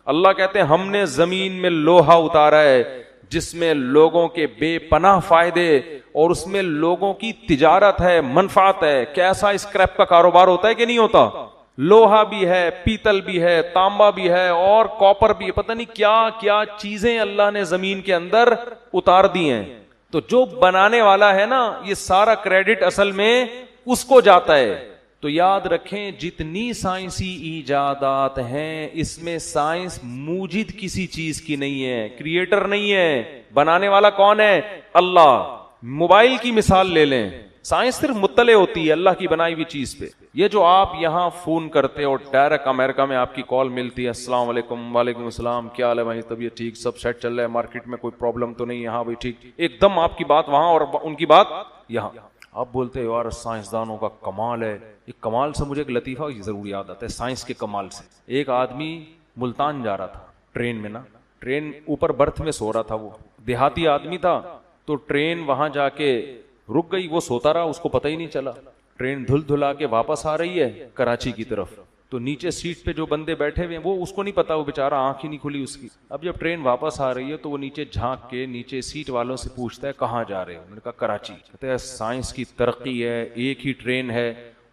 اللہ کہتے ہیں ہم نے زمین میں لوہا اتارا ہے جس میں لوگوں کے بے پناہ فائدے اور اس میں لوگوں کی تجارت ہے, منفعت ہے. کیسا اسکریپ کا کاروبار ہوتا ہے کہ نہیں ہوتا؟ لوہا بھی ہے, پیتل بھی ہے, تانبا بھی ہے اور کاپر بھی ہے, پتہ نہیں کیا کیا چیزیں اللہ نے زمین کے اندر اتار دی ہیں. تو جو بنانے والا ہے نا, یہ سارا کریڈٹ اصل میں اس کو جاتا ہے. تو یاد رکھیں جتنی سائنسی ایجادات ہیں اس میں سائنس موجد کسی چیز کی نہیں ہے, کریٹر نہیں ہے. بنانے والا کون ہے؟ اللہ. موبائل کی مثال لے لیں, سائنس صرف مطلع ہوتی ہے اللہ کی بنائی ہوئی چیز پہ. یہ جو آپ یہاں فون کرتے اور ڈائریکٹ امریکہ میں آپ کی کال ملتی ہے, السلام علیکم, وعلیکم السلام, کیا حال ہے بھائی, طبیعت ٹھیک, سب سیٹ چل رہا ہے, مارکیٹ میں کوئی پرابلم تو نہیں ہے, ہاں بھائی ٹھیک, ایک دم آپ کی بات وہاں اور ان کی بات یہاں. آپ بولتے ہو یار سائنسدانوں کا کمال ہے. ایک کمال سے مجھے ایک لطیفہ ضرور یاد آتا ہے سائنس کے کمال سے. ایک آدمی ملتان جا رہا تھا ٹرین میں نا, ٹرین اوپر برتھ میں سو رہا تھا, وہ دیہاتی آدمی تھا. تو ٹرین وہاں جا کے رک گئی, وہ سوتا رہا, اس کو پتہ ہی نہیں چلا. ٹرین دھل دھلا کے واپس آ رہی ہے کراچی کی طرف. تو نیچے سیٹ پہ جو بندے بیٹھے ہوئے ہیں وہ اس کو نہیں پتا, وہ بیچارہ آنکھ ہی نہیں کھلی اس کی. اب جب ٹرین واپس آ رہی ہے تو وہ نیچے جھانک کے نیچے سیٹ والوں سے پوچھتا ہے کہاں جا رہے ہو؟ انہوں نے کہا کراچی. کہتے ہیں سائنس کی ترقی ہے, ایک ہی ٹرین ہے,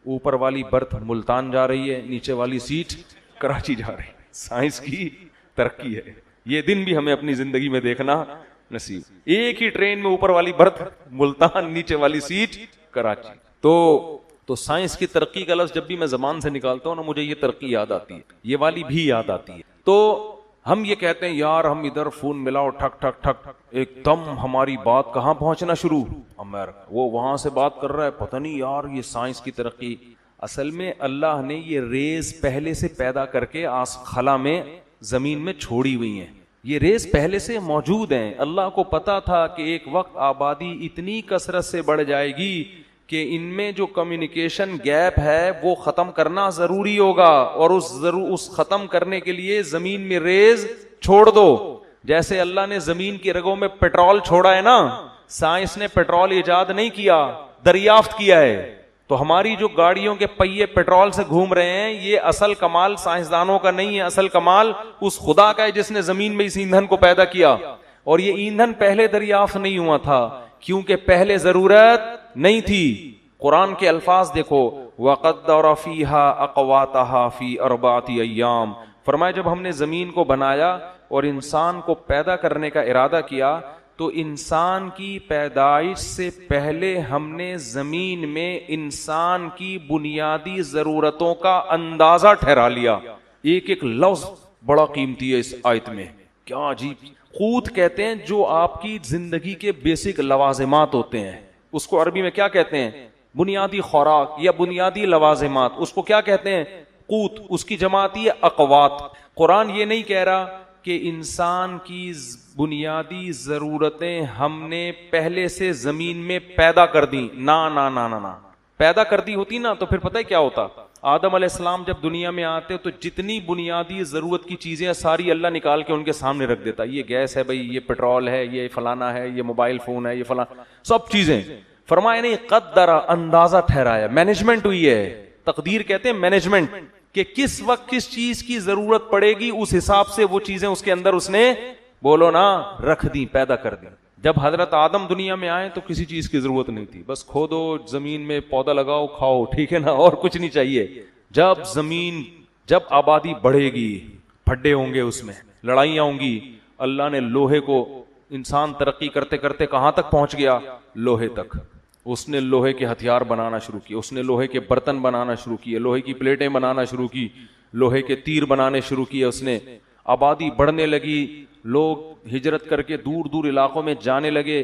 اوپر والی برتھ ملتان جا رہی ہے, نیچے والی سیٹ کراچی جا رہی ہے. سائنس کی ترقی ہے. یہ دن بھی ہمیں اپنی زندگی میں دیکھنا نصیب. ایک ہی ٹرین میں اوپر والی برتھ ملتان, نیچے والی سیٹ کراچی. تو سائنس کی ترقی کا لفظ جب بھی میں زبان سے نکالتا ہوں نا, مجھے یہ ترقی یاد آتی ہے, یہ والی بھی یاد آتی ہے. تو ہم یہ کہتے ہیں یار ہم ادھر فون ملاؤ, ٹھک ٹھک ٹھک, ایک دم ہماری بات کہاں پہنچنا شروع, امریکہ. وہ وہاں سے بات کر رہا ہے, پتہ نہیں یار یہ سائنس کی ترقی. اصل میں اللہ نے یہ ریز پہلے سے پیدا کر کے خلا میں زمین میں چھوڑی ہوئی ہیں. یہ ریز پہلے سے موجود ہیں. اللہ کو پتا تھا کہ ایک وقت آبادی اتنی کثرت سے بڑھ جائے گی کہ ان میں جو کمیونیکیشن گیپ ہے وہ ختم کرنا ضروری ہوگا, اور اس ختم کرنے کے لیے زمین میں ریز چھوڑ دو. جیسے اللہ نے زمین کی رگوں میں پیٹرول چھوڑا ہے نا, سائنس نے پیٹرول ایجاد نہیں کیا, دریافت کیا ہے. تو ہماری جو گاڑیوں کے پہیے پیٹرول سے گھوم رہے ہیں, یہ اصل کمال سائنسدانوں کا نہیں ہے, اصل کمال اس خدا کا ہے جس نے زمین میں اس ایندھن کو پیدا کیا. اور یہ ایندھن پہلے دریافت نہیں ہوا تھا کیونکہ پہلے ضرورت نہیں تھی. قرآن کے الفاظ دیکھو, وَقَدَّرَ فِيهَا أَقْوَاتَهَا فِي أَرْبَعَةِ أَيَّامٍ. فرمایا جب ہم نے زمین کو بنایا اور انسان کو پیدا کرنے کا ارادہ کیا تو انسان کی پیدائش سے پہلے ہم نے زمین میں انسان کی بنیادی ضرورتوں کا اندازہ ٹھہرا لیا. ایک ایک لفظ بڑا قیمتی ہے اس آیت میں. کیا عجیب. قوت کہتے ہیں جو آپ کی زندگی کے بیسک لوازمات ہوتے ہیں, اس کو عربی میں کیا کہتے ہیں؟ بنیادی خوراک یا بنیادی لوازمات, اس کو کیا کہتے ہیں؟ قوت. اس کی جمع آتی ہے اقوات. قرآن یہ نہیں کہہ رہا کہ انسان کی بنیادی ضرورتیں ہم نے پہلے سے زمین میں پیدا کر دی. نا نا نا نا نا, پیدا کر دی ہوتی نا تو پھر پتہ ہے کیا ہوتا؟ آدم علیہ السلام جب دنیا میں آتے تو جتنی بنیادی ضرورت کی چیزیں ساری اللہ نکال کے ان کے سامنے رکھ دیتا. یہ گیس ہے بھائی, یہ پیٹرول ہے, یہ فلانا ہے, یہ موبائل فون ہے, یہ فلانا, سب چیزیں. فرمایا نہیں, قدر, اندازہ ٹھہرایا. مینجمنٹ ہوئی ہے. تقدیر کہتے ہیں مینجمنٹ, کہ کس وقت کس چیز کی ضرورت پڑے گی اس حساب سے وہ چیزیں اس کے اندر اس نے, بولو نا, رکھ دی, پیدا کر دی. جب حضرت آدم دنیا میں آئے تو کسی چیز کی ضرورت نہیں تھی, بس کھودو, زمین میں پودا لگاؤ, کھاؤ, ٹھیک ہے نا, اور کچھ نہیں چاہیے. جب آبادی بڑھے گی, پھڈے ہوں گے, اس میں لڑائیاں ہوں گی, اللہ نے لوہے کو, انسان ترقی کرتے کرتے کہاں تک پہنچ گیا؟ لوہے تک. اس نے لوہے کے ہتھیار بنانا شروع کیے, اس نے لوہے کے برتن بنانا شروع کیے, لوہے کی پلیٹیں بنانا شروع کی, لوہے کے تیر بنانے شروع کیے اس نے. آبادی بڑھنے لگی, لوگ ہجرت کر کے دور دور علاقوں میں جانے لگے.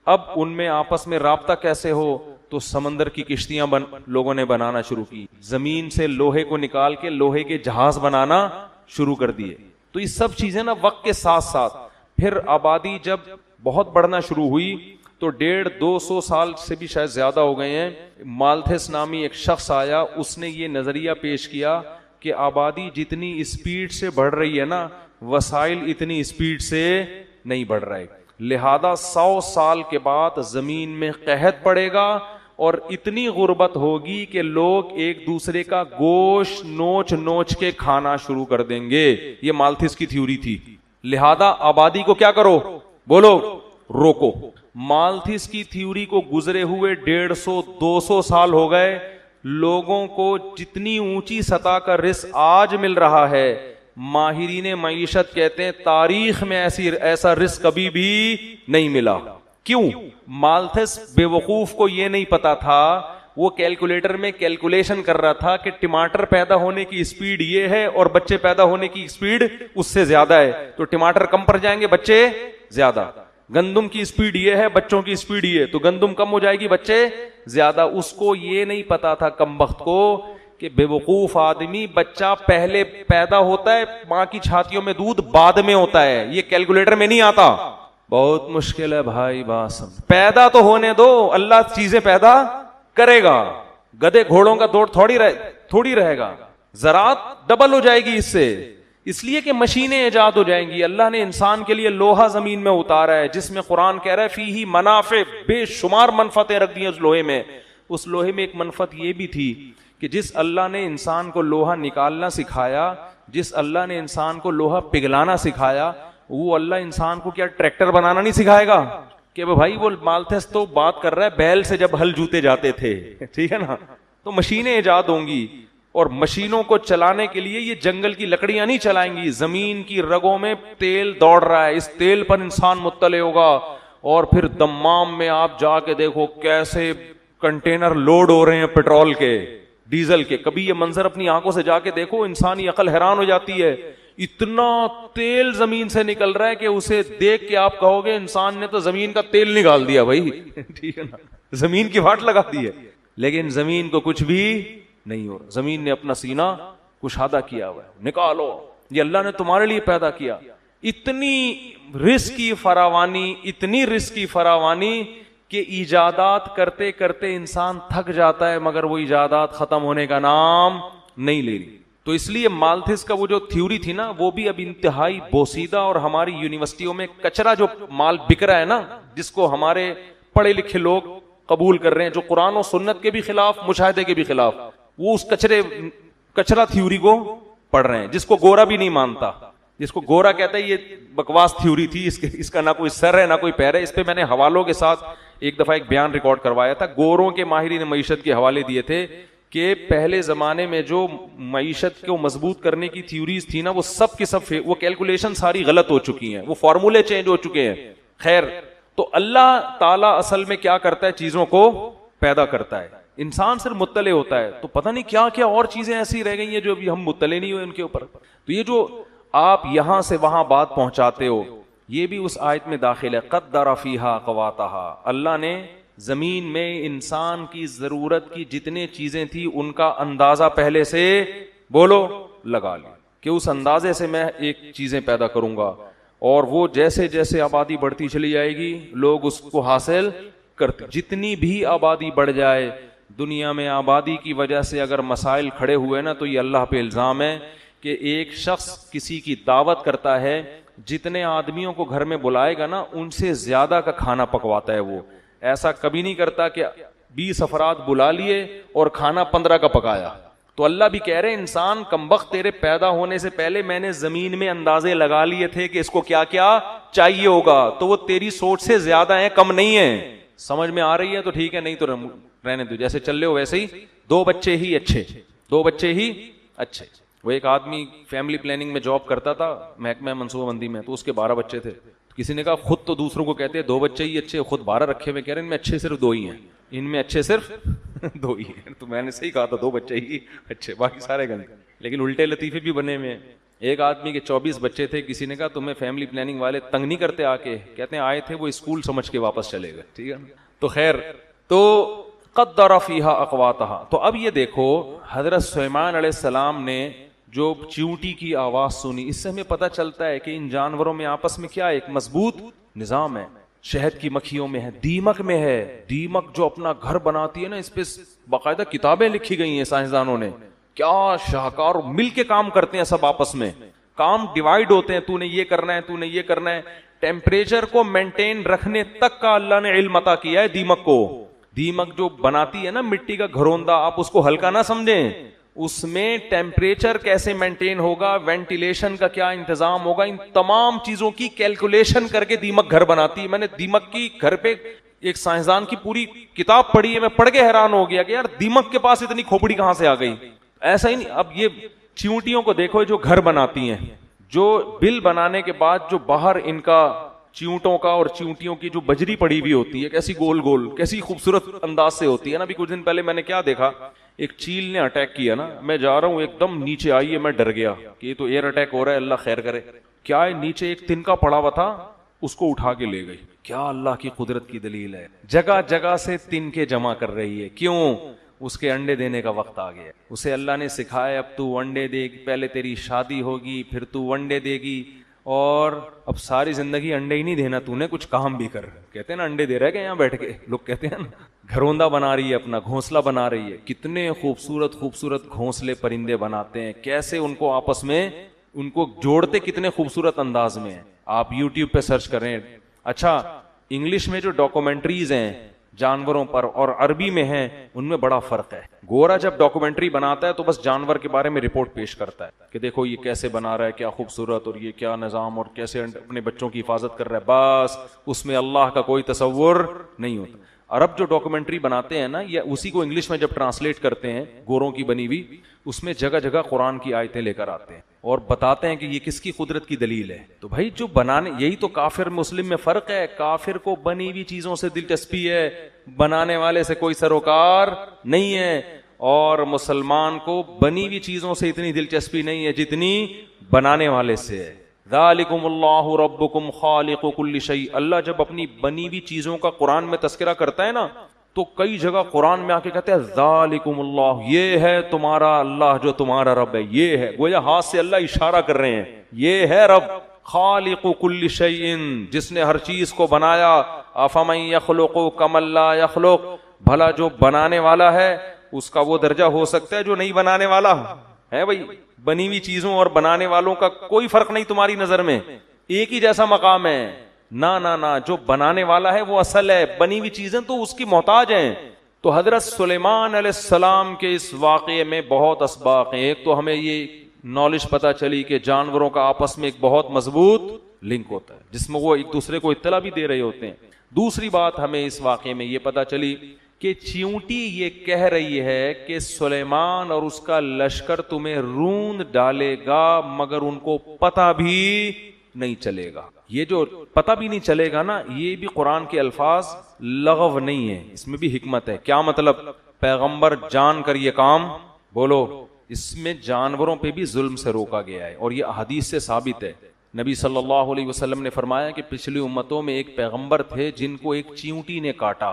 اب ان میں آپس میں رابطہ کیسے ہو؟ تو سمندر کی کشتیاں لوگوں نے بنانا شروع کی. زمین سے لوہے کو نکال کے لوہے کے جہاز بنانا شروع کر دیے. تو یہ سب چیزیں نا وقت کے ساتھ ساتھ. پھر آبادی جب بہت بڑھنا شروع ہوئی تو 150-200 سال سے بھی شاید زیادہ ہو گئے ہیں, مالتھس نامی ایک شخص آیا, اس نے یہ نظریہ پیش کیا کہ آبادی جتنی اسپیڈ سے بڑھ رہی ہے نا, وسائل اتنی اسپیڈ سے نہیں بڑھ رہے, لہذا 100 سال کے بعد زمین میں قحط پڑے گا اور اتنی غربت ہوگی کہ لوگ ایک دوسرے کا گوشت نوچ نوچ کے کھانا شروع کر دیں گے. یہ مالتھس کی تھیوری تھی. لہذا آبادی کو کیا کرو؟ بولو, روکو. مالتھس کی تھیوری کو گزرے ہوئے 150-200 سال ہو گئے. لوگوں کو جتنی اونچی سطح کا رزق آج مل رہا ہے, ماہرین معیشت کہتے ہیں تاریخ میں ایسا رزق کبھی بھی نہیں ملا. کیوں؟ مالتھس بے وقوف کو یہ نہیں پتا تھا, وہ کیلکولیٹر میں کیلکولیشن کر رہا تھا کہ ٹماٹر پیدا ہونے کی اسپیڈ یہ ہے اور بچے پیدا ہونے کی اسپیڈ اس سے زیادہ ہے, تو ٹماٹر کم پڑ جائیں گے, بچے زیادہ. گندم کی اسپیڈ یہ ہے, بچوں کی اسپیڈ یہ ہے, تو گندم کم ہو جائے گی, بچے زیادہ. اس کو یہ نہیں پتا تھا کمبخت کو کہ بے وقوف آدمی, بچہ پہلے پیدا ہوتا ہے, ماں کی چھاتیوں میں دودھ بعد میں ہوتا ہے, یہ کیلکولیٹر میں نہیں آتا. بہت مشکل ہے بھائی, باسم پیدا تو ہونے دو, اللہ چیزیں پیدا کرے گا. گدے گھوڑوں کا دوڑ تھوڑی رہے گا, زراعت ڈبل ہو جائے گی اس سے, اس لیے کہ مشینیں ایجاد ہو جائیں گی. اللہ نے انسان کے لیے لوہا زمین میں اتارا ہے, جس میں قرآن کہہ رہا ہے فیہی منافع, بے شمار منفعتیں رکھ دی اس لوہے میں. اس لوہے میں ایک منفعت یہ بھی تھی کہ جس اللہ نے انسان کو لوہا نکالنا سکھایا, جس اللہ نے انسان کو لوہا پگھلانا سکھایا, وہ اللہ انسان کو کیا ٹریکٹر بنانا نہیں سکھائے گا؟ کہ بھائی وہ مالتھس تو بات کر رہا ہے بیل سے جب ہل جوتے جاتے تھے, ٹھیک ہے نا, تو مشینیں ایجاد ہوں گی, اور مشینوں کو چلانے کے لیے یہ جنگل کی لکڑیاں نہیں چلائیں گی, زمین کی رگوں میں تیل دوڑ رہا ہے, اس تیل پر انسان مطلع ہوگا. اور پھر دمام میں آپ جا کے دیکھو کیسے کنٹینر لوڈ ہو رہے ہیں پیٹرول کے, ڈیزل کے. کبھی یہ منظر اپنی آنکھوں سے جا کے دیکھو, انسانی عقل حیران ہو جاتی ہے. اتنا تیل زمین سے نکل رہا ہے کہ اسے دیکھ کے آپ کہو گے انسان نے تو زمین کا تیل نکال دیا بھائی, ٹھیک ہے نا, زمین کی واٹ لگا دی ہے. لیکن زمین کو کچھ بھی نہیں ہو رہا, زمین نے اپنا سینہ کشادہ کیا ہوا ہے, نکالو, یہ اللہ نے تمہارے لیے پیدا کیا. اتنی رزق کی فراوانی, اتنی رزق کی فراوانی کہ ایجادات کرتے کرتے انسان تھک جاتا ہے, مگر وہ ایجادات ختم ہونے کا نام نہیں لے رہی. تو اس لیے مالتھس کا وہ جو تھیوری تھی نا, وہ بھی اب انتہائی بوسیدہ, اور ہماری یونیورسٹیوں میں کچرا جو مال بک رہا ہے نا, جس کو ہمارے پڑھے لکھے لوگ قبول کر رہے ہیں, جو قرآن و سنت کے بھی خلاف, مشاہدے کے بھی خلاف, وہ اس کچرا تھیوری کو پڑھ رہے ہیں, جس کو گورا بھی نہیں مانتا, جس کو گورا کہتا ہے یہ بکواس تھیوری تھی, اس کا نہ کوئی سر ہے نہ کوئی پیر ہے. اس پہ میں نے حوالوں کے ساتھ ایک دفعہ ایک بیان ریکارڈ کروایا تھا. گوروں کے ماہرین معیشت کے حوالے دیے تھے کہ پہلے زمانے میں جو معیشت کو مضبوط کرنے کی تھیوریز تھی نا, وہ سب کی سب وہ کیلکولیشن ساری غلط ہو چکی ہیں, وہ فارمولے چینج ہو چکے ہیں. خیر, تو اللہ تعالیٰ اصل میں کیا کرتا ہے؟ چیزوں کو پیدا کرتا ہے، انسان صرف مطلع ہوتا ہے. تو پتہ نہیں کیا کیا اور چیزیں ایسی رہ گئی ہیں جو ابھی ہم مطلع نہیں ہوئے ان کے اوپر. تو یہ جو آپ یہاں سے وہاں بات پہنچاتے ہو یہ بھی اس آیت میں داخل ہے. قدر فیہا اقواتہا، اللہ نے زمین میں انسان کی ضرورت کی جتنے چیزیں تھی ان کا اندازہ پہلے سے بولو لگا لیا کہ اس اندازے سے میں ایک چیزیں پیدا کروں گا، اور وہ جیسے جیسے آبادی بڑھتی چلی جائے گی لوگ اس کو حاصل کرتے. جتنی بھی آبادی بڑھ جائے دنیا میں، آبادی کی وجہ سے اگر مسائل کھڑے ہوئے نا تو یہ اللہ پہ الزام ہے کہ ایک شخص کسی کی دعوت کرتا ہے، جتنے آدمیوں کو گھر میں بلائے گا نا ان سے زیادہ کا کھانا پکواتا ہے. وہ ایسا کبھی نہیں کرتا کہ 20 افراد بلا لیے اور کھانا 15 کا پکایا. تو اللہ بھی کہہ رہے انسان کمبخت، تیرے پیدا ہونے سے پہلے میں نے زمین میں اندازے لگا لیے تھے کہ اس کو کیا کیا چاہیے ہوگا، تو وہ تیری سوچ سے زیادہ ہیں، کم نہیں ہیں. سمجھ میں آ رہی ہے تو ٹھیک ہے، نہیں تو رہنے دو، جیسے چل رہے ہو ویسے ہی. 2 بچے ہی اچھے، 2 بچے ہی اچھے. وہ ایک آدمی فیملی پلاننگ میں جاب کرتا تھا، محکمہ منصوبہ بندی میں، تو اس کے 12 بچے تھے. کسی نے کہا خود تو دوسروں کو کہتے ہیں 2 بچے ہی اچھے، خود 12 رکھے ہوئے. کہہ رہے ان میں اچھے صرف 2 ہی ہیں، ان میں اچھے صرف 2 ہی ہیں. تو میں نے صحیح کہا تھا، 2 بچے ہی اچھے، باقی سارے گندے. لیکن الٹے لطیفے بھی بنے ہوئے ہیں. ایک آدمی کے 24 بچے تھے. کسی نے کہا تمہیں فیملی پلاننگ والے تنگ نہیں کرتے آ کے؟ کہتے ہیں آئے تھے، وہ اسکول سمجھ کے واپس چلے گئے. ٹھیک ہے. تو خیر، تو قدر فیہا اقواتہا. تو اب یہ دیکھو حضرت سلیمان علیہ السلام نے جو چیونٹی کی آواز سنی، اس سے ہمیں پتہ چلتا ہے کہ ان جانوروں میں آپس میں کیا ایک مضبوط نظام ہے. شہد کی مکھیوں میں ہے، دیمک میں ہے. دیمک جو اپنا گھر بناتی ہے نا، اس پہ باقاعدہ کتابیں لکھی گئی ہیں سائنسدانوں نے. کیا شاہکار، مل کے کام کرتے ہیں سب آپس میں، کام ڈیوائیڈ ہوتے ہیں. تو نے یہ کرنا ہے، تو نے یہ کرنا ہے. ٹیمپریچر کو مینٹین رکھنے تک کا اللہ نے علم عطا کیا ہے دیمک کو. دیمک جو بناتی ہے نا مٹی کا گھروندہ، آپ اس کو ہلکا نہ سمجھیں. اس میں ٹیمپریچر کیسے مینٹین ہوگا، وینٹیلیشن کا کیا انتظام ہوگا، ان تمام چیزوں کی کیلکولیشن کر کے دیمک گھر بناتی ہے. میں نے دیمک کی گھر پہ ایک سائنسدان کی پوری کتاب پڑھی ہے، میں پڑھ کے حیران ہو گیا کہ یار دیمک کے پاس اتنی کھوپڑی کہاں سے آ گئی. ایسا ہی نہیں. اب یہ چیونٹیوں کو دیکھو جو گھر بناتی ہیں، جو بل بنانے کے بعد جو باہر ان کا چیونٹوں کا اور چیونٹیوں کی جو بجری پڑی ہوئی ہوتی ہے، کیسی گول گول، کیسی خوبصورت انداز سے ہوتی ہے نا. ابھی کچھ دن پہلے میں نے کیا دیکھا، ایک چیل نے اٹیک کیا نا، میں جا رہا ہوں ایک دم نیچے آئی ہے، میں ڈر گیا کہ یہ تو ایئر اٹیک ہو رہا ہے، اللہ خیر کرے. کیا ہے، نیچے ایک تنکا پڑا ہوا تھا، اس کو اٹھا کے لے گئی. کیا اللہ کی قدرت کی دلیل ہے. جگہ جگہ سے تنکے جمع کر رہی ہے. کیوں؟ اس کے انڈے دینے کا وقت آ گیا. اسے اللہ نے سکھایا اب تو انڈے دے گی، پہلے تیری شادی ہوگی پھر تو انڈے دے گی، اور اب ساری زندگی انڈے ہی نہیں دینا، تو نے کچھ کام بھی کر. کہتے ہیں نا انڈے دے رہے گا یہاں بیٹھ کے، لوگ کہتے ہیں نا. گھروندا بنا رہی ہے، اپنا گھونسلہ بنا رہی ہے. کتنے خوبصورت خوبصورت گھونسلے پرندے بناتے ہیں، کیسے ان کو آپس میں ان کو جوڑتے کتنے خوبصورت انداز میں ہیں. آپ یوٹیوب پہ سرچ کریں. اچھا، انگلش میں جو ڈاکومنٹریز ہیں جانوروں پر اور عربی میں ہیں، ان میں بڑا فرق ہے. گورا جب ڈاکومنٹری بناتا ہے تو بس جانور کے بارے میں رپورٹ پیش کرتا ہے کہ دیکھو یہ کیسے بنا رہا ہے، کیا خوبصورت، اور یہ کیا نظام، اور کیسے اپنے بچوں کی حفاظت کر رہا ہے. بس اس میں اللہ کا کوئی تصور نہیں ہوتا. عرب جو ڈاکومنٹری بناتے ہیں نا، یا اسی کو انگلش میں جب ٹرانسلیٹ کرتے ہیں گوروں کی بنی ہوئی، اس میں جگہ جگہ قرآن کی آیتیں لے کر آتے ہیں اور بتاتے ہیں کہ یہ کس کی قدرت کی دلیل ہے. تو بھائی جو بنانے، یہی تو کافر مسلم میں فرق ہے. کافر کو بنی ہوئی چیزوں سے دلچسپی ہے، بنانے والے سے کوئی سروکار نہیں ہے. اور مسلمان کو بنی ہوئی چیزوں سے اتنی دلچسپی نہیں ہے جتنی بنانے والے سے ہے. ذالکم اللہ ربکم خالق کل شیء. اللہ جب اپنی بنی ہوئی چیزوں کا قرآن میں تذکرہ کرتا ہے نا، تو کئی جگہ قرآن میں آ کے کہتے ہیں ذالکم اللہ، یہ ہے تمہارا اللہ جو تمہارا رب ہے. یہ ہے، گویا ہاتھ سے اللہ اشارہ کر رہے ہیں، یہ ہے رب. خالق کل شیء، جس نے ہر چیز کو بنایا. افمن یخلق کمن لا یخلق، بھلا جو بنانے والا ہے اس کا وہ درجہ ہو سکتا ہے جو نہیں بنانے والا ہے. بھائی بنی ہوئی چیزوں اور بنانے والوں کا کوئی فرق نہیں تمہاری نظر میں، ایک ہی جیسا مقام ہے. نہ جو بنانے والا ہے وہ اصل ہے، بنی ہوئی چیزیں تو اس کی محتاج ہیں. تو حضرت سلیمان علیہ السلام کے اس واقعے میں بہت اسباق ہیں. ایک تو ہمیں یہ نالج پتہ چلی کہ جانوروں کا آپس میں ایک بہت مضبوط لنک ہوتا ہے جس میں وہ ایک دوسرے کو اطلاع بھی دے رہے ہوتے ہیں. دوسری بات ہمیں اس واقعے میں یہ پتہ چلی کہ چیونٹی یہ کہہ رہی ہے کہ سلیمان اور اس کا لشکر تمہیں روند ڈالے گا، مگر ان کو پتہ بھی نہیں چلے گا. یہ جو پتہ بھی نہیں چلے گا نا, یہ بھی قرآن کے الفاظ لغو نہیں ہے, اس میں بھی حکمت ہے. کیا مطلب؟ پیغمبر جان کر یہ کام بولو, اس میں جانوروں پہ بھی ظلم سے روکا گیا ہے, اور یہ احادیث سے ثابت ہے. نبی صلی اللہ علیہ وسلم نے فرمایا کہ پچھلی امتوں میں ایک پیغمبر تھے جن کو ایک چیونٹی نے کاٹا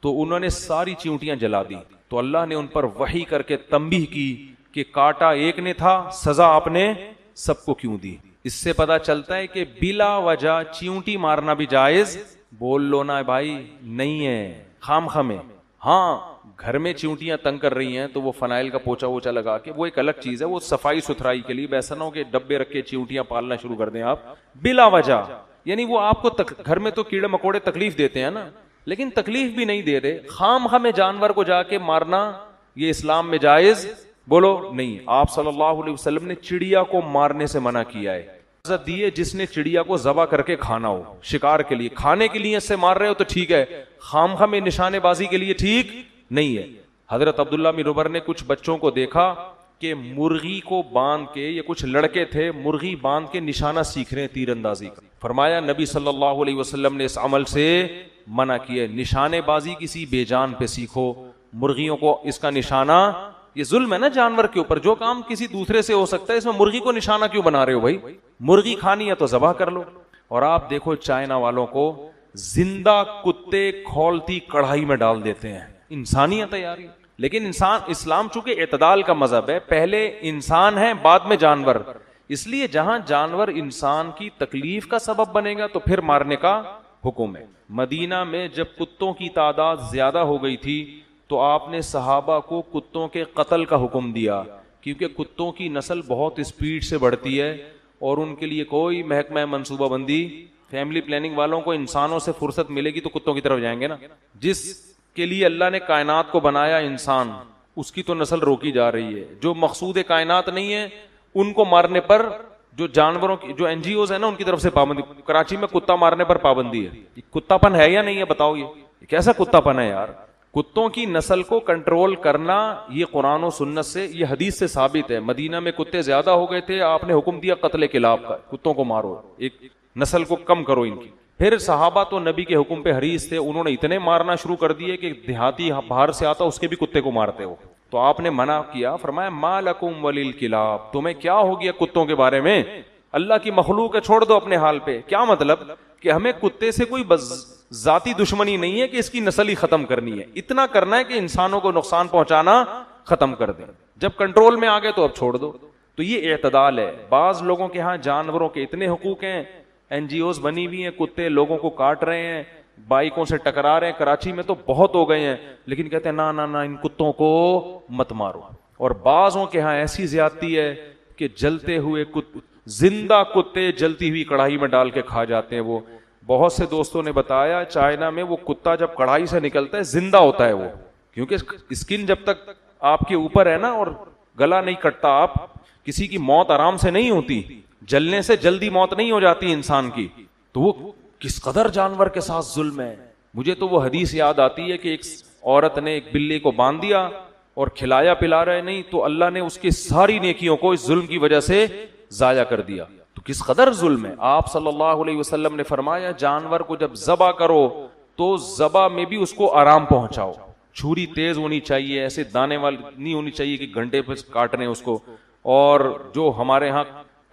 تو انہوں نے ساری چیونٹیاں جلا دی, تو اللہ نے ان پر وحی کر کے تنبیہ کی کہ کاٹا ایک نے تھا, سزا آپ نے سب کو کیوں دی. اس سے پتا چلتا ہے کہ بلا وجہ چیونٹی مارنا بھی جائز, بول لو نا بھائی, نہیں ہے خام خامے. ہاں گھر میں چیونٹیاں تنگ کر رہی ہیں تو وہ فنائل کا پوچھا ووچا لگا کے, وہ ایک الگ چیز ہے, وہ صفائی ستھرائی کے لیے. ایسا نہ ہو کہ ڈبے رکھ کے چیونٹیاں پالنا شروع کر دیں آپ بلا وجہ. یعنی وہ آپ کو گھر میں تو کیڑے مکوڑے تکلیف دیتے ہیں نا, لیکن تکلیف بھی نہیں دے رہے, خام خامے جانور کو جا کے مارنا یہ اسلام میں جائز بولو نہیں. آپ صلی اللہ علیہ وسلم نے چڑیا کو مارنے سے منع کیا ہے. اجازت دی ہے جس نے چڑیا کو ذبح کر کے کھانا ہو, شکار کے لیے کھانے کے لیے اس سے مار رہے ہو تو ٹھیک ہے, خام خامے نشانے بازی کے لیے ٹھیک نہیں ہے. حضرت عبداللہ بن عمر نے کچھ بچوں کو دیکھا کہ مرغی کو باندھ کے, یہ کچھ لڑکے تھے, مرغی باندھ کے نشانہ سیکھ رہے ہیں تیر اندازی کا. فرمایا نبی صلی اللہ علیہ وسلم نے اس عمل سے منع کیا. نشانے بازی کسی بے جان پہ سیکھو, مرغیوں کو اس کا نشانہ, یہ ظلم ہے نا جانور کے اوپر. جو کام کسی دوسرے سے ہو سکتا ہے اس میں مرغی کو نشانہ کیوں بنا رہے ہو بھائی؟ مرغی کھانی ہے تو ذبح کر لو. اور آپ دیکھو چائنا والوں کو زندہ کتے کھولتی کڑھائی میں ڈال دیتے ہیں, انسانیت ہے یار. لیکن اسلام چونکہ اعتدال کا مذہب ہے, پہلے انسان ہے بعد میں جانور, اس لیے جہاں جانور انسان کی تکلیف کا سبب بنے گا تو پھر مارنے کا حکم ہے. مدینہ میں جب کتوں کی تعداد زیادہ ہو گئی تھی تو آپ نے صحابہ کو کتوں کے قتل کا حکم دیا, کیونکہ کتوں کی نسل بہت اسپیڈ سے بڑھتی ہے اور ان کے لیے کوئی محکمہ منصوبہ بندی, فیملی پلاننگ والوں کو انسانوں سے فرصت ملے گی تو کتوں کی طرف جائیں گے نا. جس کے لیے اللہ نے کائنات کو بنایا انسان, اس کی تو نسل روکی جا رہی ہے. جو مقصود کائنات نہیں ہے ان کو مارنے پر جو جانوروں کی جو این جی اوز ہیں نا ان کی طرف سے پابندی. کراچی میں کتا مارنے پر پابندی ہے. یہ کتا پن ہے یا نہیں ہے بتاؤ؟ یہ کیسا کتا پن ہے یار؟ کتوں کی نسل کو کنٹرول کرنا یہ قرآن و سنت سے, یہ حدیث سے ثابت ہے. مدینہ میں کتے زیادہ ہو گئے تھے, آپ نے حکم دیا قتل کلاب کا, کتوں کو مارو, ایک نسل کو کم کرو ان کی. پھر صحابہ تو نبی کے حکم پہ حریص تھے, انہوں نے اتنے مارنا شروع کر دیے کہ دیہاتی باہر سے آتا اس کے بھی کتے کو مارتے ہو. تو آپ نے منع کیا, فرمایا ما لکم وللکلاب, تمہیں کیا ہو گیا کتوں کے بارے میں؟ اللہ کی مخلوق ہے, چھوڑ دو اپنے حال پہ. کیا مطلب کہ ہمیں کتے سے کوئی ذاتی دشمنی نہیں ہے کہ اس کی نسل ہی ختم کرنی ہے, اتنا کرنا ہے کہ انسانوں کو نقصان پہنچانا ختم کر دیں. جب کنٹرول میں آ گئے تو اب چھوڑ دو. تو یہ اعتدال ہے. بعض لوگوں کے ہاں جانوروں کے اتنے حقوق ہیں, این جی اوز بنی ہوئی ہیں, کتے لوگوں کو کاٹ رہے ہیں, بائکوں سے ٹکرا رہے ہیں, کراچی میں تو بہت ہو گئے ہیں, لیکن کہتے ہیں نا نا نا ان کتوں کو مت مارو. اور بعضوں کے ہاں ایسی زیادتی ہے کہ جلتے ہوئے زندہ کتے جلتی ہوئی کڑھائی میں ڈال کے کھا جاتے ہیں. وہ بہت سے دوستوں نے بتایا چائنا میں وہ کتا جب کڑھائی سے نکلتا ہے زندہ ہوتا ہے وہ, کیونکہ اسکن جب تک آپ کے اوپر ہے نا اور گلا نہیں کٹتا, آپ کسی کی موت آرام سے نہیں ہوتی, جلنے سے جلدی موت نہیں ہو جاتی انسان کی. تو وہ کس قدر جانور کے ساتھ ظلم ہے. مجھے تو وہ حدیث یاد آتی ہے کہ ایک عورت نے ایک بلی کو باندھ دیا اور کھلایا پلا رہے نہیں, تو اللہ نے اس کی ساری نیکیوں کو اس ظلم کی وجہ سے ضائع کر دیا. تو کس قدر ظلم ہے. آپ صلی اللہ علیہ وسلم نے فرمایا جانور کو جب ذبح کرو تو ذبح میں بھی اس کو آرام پہنچاؤ. چھری تیز ہونی چاہیے, ایسے دانے والی نہیں ہونی چاہیے کہ گھنٹے پہ کاٹ رہے ہیں اس کو. اور جو ہمارے ہاں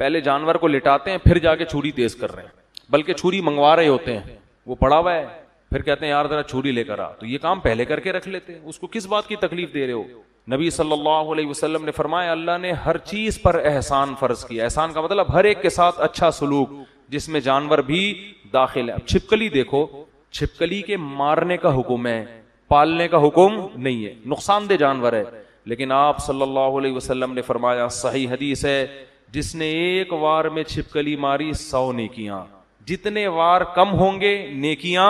پہلے جانور کو لٹاتے ہیں پھر جا کے چھری تیز کر رہے ہیں, بلکہ چھری منگوا رہے ہوتے ہیں, وہ پڑا ہوا ہے, پھر کہتے ہیں یار ذرا چھری لے کر آ. تو یہ کام پہلے کر کے رکھ لیتے ہیں, اس کو کس بات کی تکلیف دے رہے ہو؟ نبی صلی اللہ علیہ وسلم نے فرمایا اللہ نے ہر چیز پر احسان فرض کیا. احسان کا مطلب ہر ایک کے ساتھ اچھا سلوک, جس میں جانور بھی داخل ہے. اب چھپکلی دیکھو, چھپکلی کے مارنے کا حکم ہے, پالنے کا حکم نہیں ہے, نقصان دہ جانور ہے. لیکن آپ صلی اللہ علیہ وسلم نے فرمایا, صحیح حدیث ہے, جس نے ایک وار میں چھپکلی ماری 100 نیکیاں, جتنے وار کم ہوں گے نیکیاں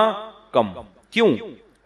کم. کیوں؟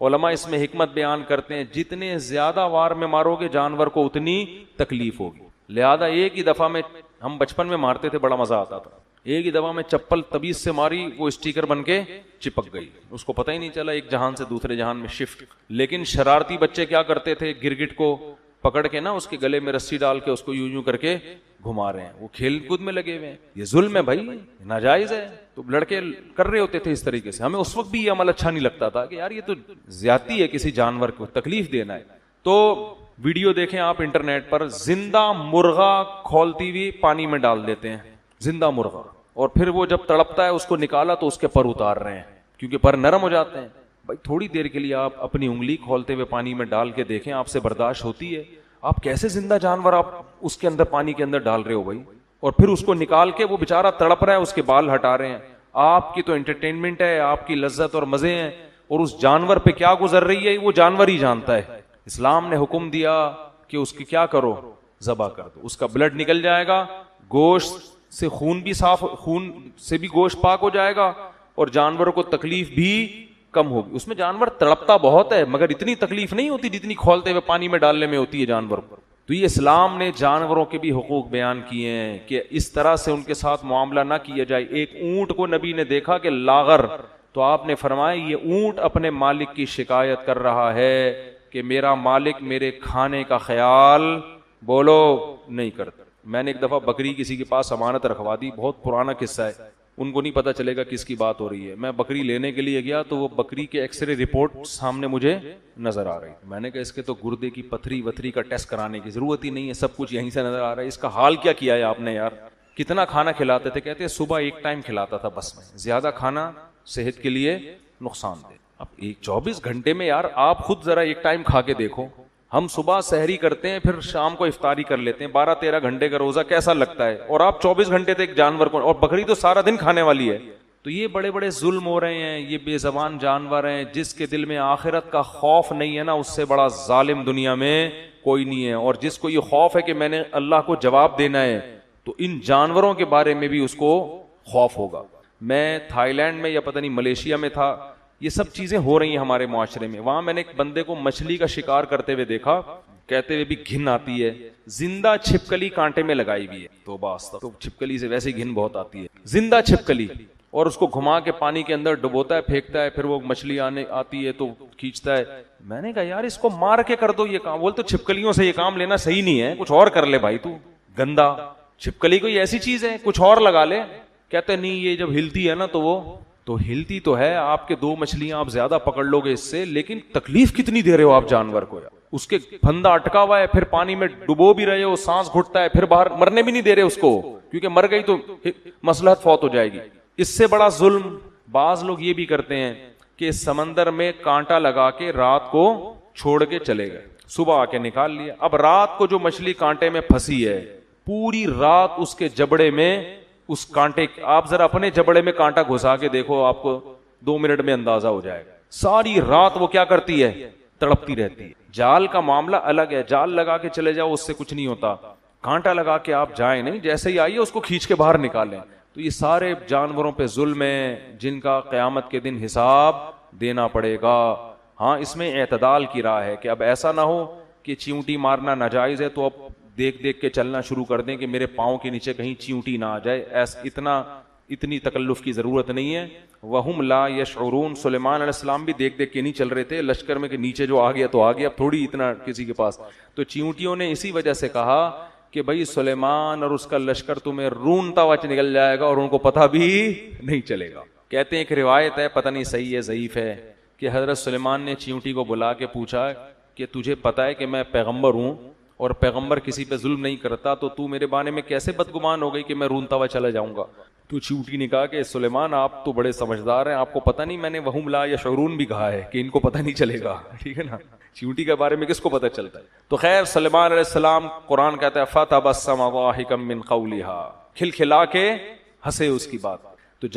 علماء اس میں حکمت بیان کرتے ہیں, جتنے زیادہ وار میں مارو گے جانور کو اتنی تکلیف ہوگی. لہذا ایک ہی دفعہ میں, ہم بچپن میں مارتے تھے بڑا مزہ آتا تھا, ایک ہی دفعہ میں چپل تبیز سے ماری, وہ اسٹیکر بن کے چپک گئی, اس کو پتہ ہی نہیں چلا, ایک جہان سے دوسرے جہان میں شفٹ. لیکن شرارتی بچے کیا کرتے تھے, گرگٹ کو پکڑ کے نا اس کے گلے میں رسی ڈال کے اس کو یوں یوں کر کے گھما رہے ہیں, وہ کھیل کود میں لگے ہوئے ہیں. یہ ظلم ہے بھائی, ناجائز ہے. تو لڑکے کر رہے ہوتے تھے اس طریقے سے. ہمیں اس وقت بھی یہ عمل اچھا نہیں لگتا تھا کہ یار یہ تو زیادتی ہے, کسی جانور کو تکلیف دینا ہے. تو ویڈیو دیکھیں آپ انٹرنیٹ پر, زندہ مرغا کھولتی ہوئی پانی میں ڈال دیتے ہیں, زندہ مرغا, اور پھر وہ جب تڑپتا ہے اس کو نکالا تو اس کے پر اتار رہے ہیں کیونکہ پر نرم ہو جاتے ہیں. بھائی تھوڑی دیر کے لیے آپ اپنی انگلی کھولتے ہوئے پانی میں ڈال کے دیکھیں, آپ سے برداشت ہوتی ہے؟ آپ کیسے زندہ جانور آپ اس کے اندر پانی کے اندر ڈال رہے ہو بھائی, اور پھر اس کو نکال کے وہ بیچارہ تڑپ رہا ہے, اس کے بال ہٹا رہے ہیں. آپ کی تو انٹرٹینمنٹ ہے, آپ کی لذت اور مزے ہیں, اور اس جانور پہ کیا گزر رہی ہے وہ جانور ہی جانتا ہے. اسلام نے حکم دیا کہ اس کی کیا کرو, ذبح کر دو. اس کا بلڈ نکل جائے گا, گوشت سے خون بھی صاف, خون سے بھی گوشت پاک ہو جائے گا, اور جانوروں کو تکلیف بھی کم ہوگی. اس میں جانور تڑپتا بہت ہے مگر اتنی تکلیف نہیں ہوتی جتنی کھولتے ہوئے پانی میں ڈالنے میں ہوتی ہے جانور پر. تو یہ اسلام نے جانوروں کے بھی حقوق بیان کیے ہیں کہ اس طرح سے ان کے ساتھ معاملہ نہ کیا جائے. ایک اونٹ کو نبی نے دیکھا کہ لاغر, تو آپ نے فرمایا یہ اونٹ اپنے مالک کی شکایت کر رہا ہے کہ میرا مالک میرے کھانے کا خیال بولو نہیں کرتا. میں نے ایک دفعہ بکری کسی کے پاس امانت رکھوا دی, بہت پرانا قصہ ہے, ان کو نہیں پتا چلے گا کس کی بات ہو رہی ہے. میں بکری لینے کے لیے گیا تو وہ بکری کے ایکس رے رپورٹ سامنے مجھے نظر آ رہی. میں نے کہا اس کے تو گردے کی پتھری وتھری کا ٹیسٹ کرانے کی ضرورت ہی نہیں ہے, سب کچھ یہیں سے نظر آ رہا ہے. اس کا حال کیا کیا ہے آپ نے یار, کتنا کھانا کھلاتے تھے؟ کہتے ہیں صبح ایک ٹائم کھلاتا تھا بس, میں زیادہ کھانا صحت کے لیے نقصان دہ. اب 24 گھنٹے میں یار آپ خود ذرا ایک ٹائم کھا کے دیکھو. ہم صبح سحری کرتے ہیں, پھر شام کو افطاری کر لیتے ہیں, 12-13 گھنٹے کا روزہ کیسا لگتا ہے, اور آپ 24 گھنٹے تک جانور کو, اور بکری تو سارا دن کھانے والی ہے. تو یہ بڑے بڑے ظلم ہو رہے ہیں, یہ بے زبان جانور ہیں. جس کے دل میں آخرت کا خوف نہیں ہے نا, اس سے بڑا ظالم دنیا میں کوئی نہیں ہے. اور جس کو یہ خوف ہے کہ میں نے اللہ کو جواب دینا ہے, تو ان جانوروں کے بارے میں بھی اس کو خوف ہوگا. میں تھائی لینڈ میں یا پتہ نہیں ملیشیا میں تھا, یہ سب چیزیں ہو رہی ہیں ہمارے معاشرے میں. وہاں میں نے ایک بندے کو مچھلی کا شکار کرتے ہوئے دیکھا, کہتے ہوئے بھی گھن آتی ہے. زندہ چھپکلی کانٹے میں لگائی ہوئی ہے, تو چھپکلی سے ویسے گھن بہت آتی ہے, زندہ چھپکلی, اور اس کو گھما کے پانی کے اندر ڈبوتا ہے, پھینکتا ہے, پھر وہ مچھلی آتی ہے تو کھینچتا ہے. میں نے کہا یار اس کو مار کے کر دو یہ کام. بول تو چھپکلیوں سے یہ کام لینا صحیح نہیں ہے, کچھ اور کر لے بھائی, تو گندا. چھپکلی کوئی ایسی چیز ہے, کچھ اور لگا لے. کہتے نہیں یہ جب ہلتی ہے نا تو وہ تو ہلتی تو ہے, آپ کے 2 مچھلیاں آپ زیادہ پکڑ لو گے اس سے, لیکن تکلیف کتنی دے رہے ہو آپ جانور کو. اس کے پھندا اٹکا ہوا ہے, پھر پانی میں ڈبو بھی رہے ہو, سانس گھٹتا ہے, پھر باہر مرنے بھی نہیں دے رہے اس کو, کیونکہ مر گئی تو مصلحت فوت ہو جائے گی. اس سے بڑا ظلم بعض لوگ یہ بھی کرتے ہیں کہ سمندر میں کانٹا لگا کے رات کو چھوڑ کے چلے گئے, صبح آ کے نکال لیا. اب رات کو جو مچھلی کانٹے میں پھنسی ہے, پوری رات اس کے جبڑے میں اس کانٹے, آپ ذرا اپنے جبڑے میں کانٹا گھسا کے دیکھو, آپ کو 2 منٹ میں اندازہ ہو جائے گا. ساری رات وہ کیا کرتی ہے, تڑپتی رہتی ہے. جال کا معاملہ الگ ہے, جال لگا کے چلے جاؤ اس سے کچھ نہیں ہوتا, کانٹا لگا کے آپ جائیں نہیں, جیسے ہی آئیے اس کو کھینچ کے باہر نکالیں. تو یہ سارے جانوروں پہ ظلم ہے جن کا قیامت کے دن حساب دینا پڑے گا. ہاں اس میں اعتدال کی راہ ہے کہ اب ایسا نہ ہو کہ چیونٹی مارنا ناجائز ہے تو اب دیکھ دیکھ کے چلنا شروع کر دیں کہ میرے پاؤں کے نیچے کہیں چیونٹی نہ آ جائے. اتنی تکلف کی ضرورت نہیں ہے. وَهُمْ لَا يَشْعُرُونَ. سلیمان علیہ السلام بھی دیکھ دیکھ کے نہیں چل رہے تھے لشکر میں کہ نیچے جو آ گیا تو آ گیا, اب تھوڑی اتنا کسی کے پاس. تو چیونٹیوں نے اسی وجہ سے کہا کہ بھائی سلیمان اور اس کا لشکر تمہیں رونتا ہوا نکل جائے گا اور ان کو پتہ بھی نہیں چلے گا. کہتے ہیں ایک روایت ہے, پتہ نہیں صحیح ہے ضعیف ہے, کہ حضرت سلیمان نے چیونٹی کو بلا کے پوچھا کہ تجھے پتہ ہے کہ میں پیغمبر ہوں اور پیغمبر کسی پہ ظلم نہیں کرتا, تو تو میرے بارے میں کیسے بدگمان ہو گئی کہ میں رونتا ہوا چلا جاؤں گا. تو چیونٹی نے کہا کہ سلیمان آپ تو بڑے سمجھدار ہیں, آپ کو پتہ نہیں میں نے وہم لا یشعرون بھی کہا ہے کہ ان کو پتہ نہیں چلے گا, ٹھیک ہے نا. چیونٹی کے بارے میں کس کو پتہ چلتا ہے. تو خیر سلیمان علیہ السلام, قرآن کہتا ہے فتبسم ضاحکا من قولها, کھلکھلا کے ہنسے اس کی بات. تو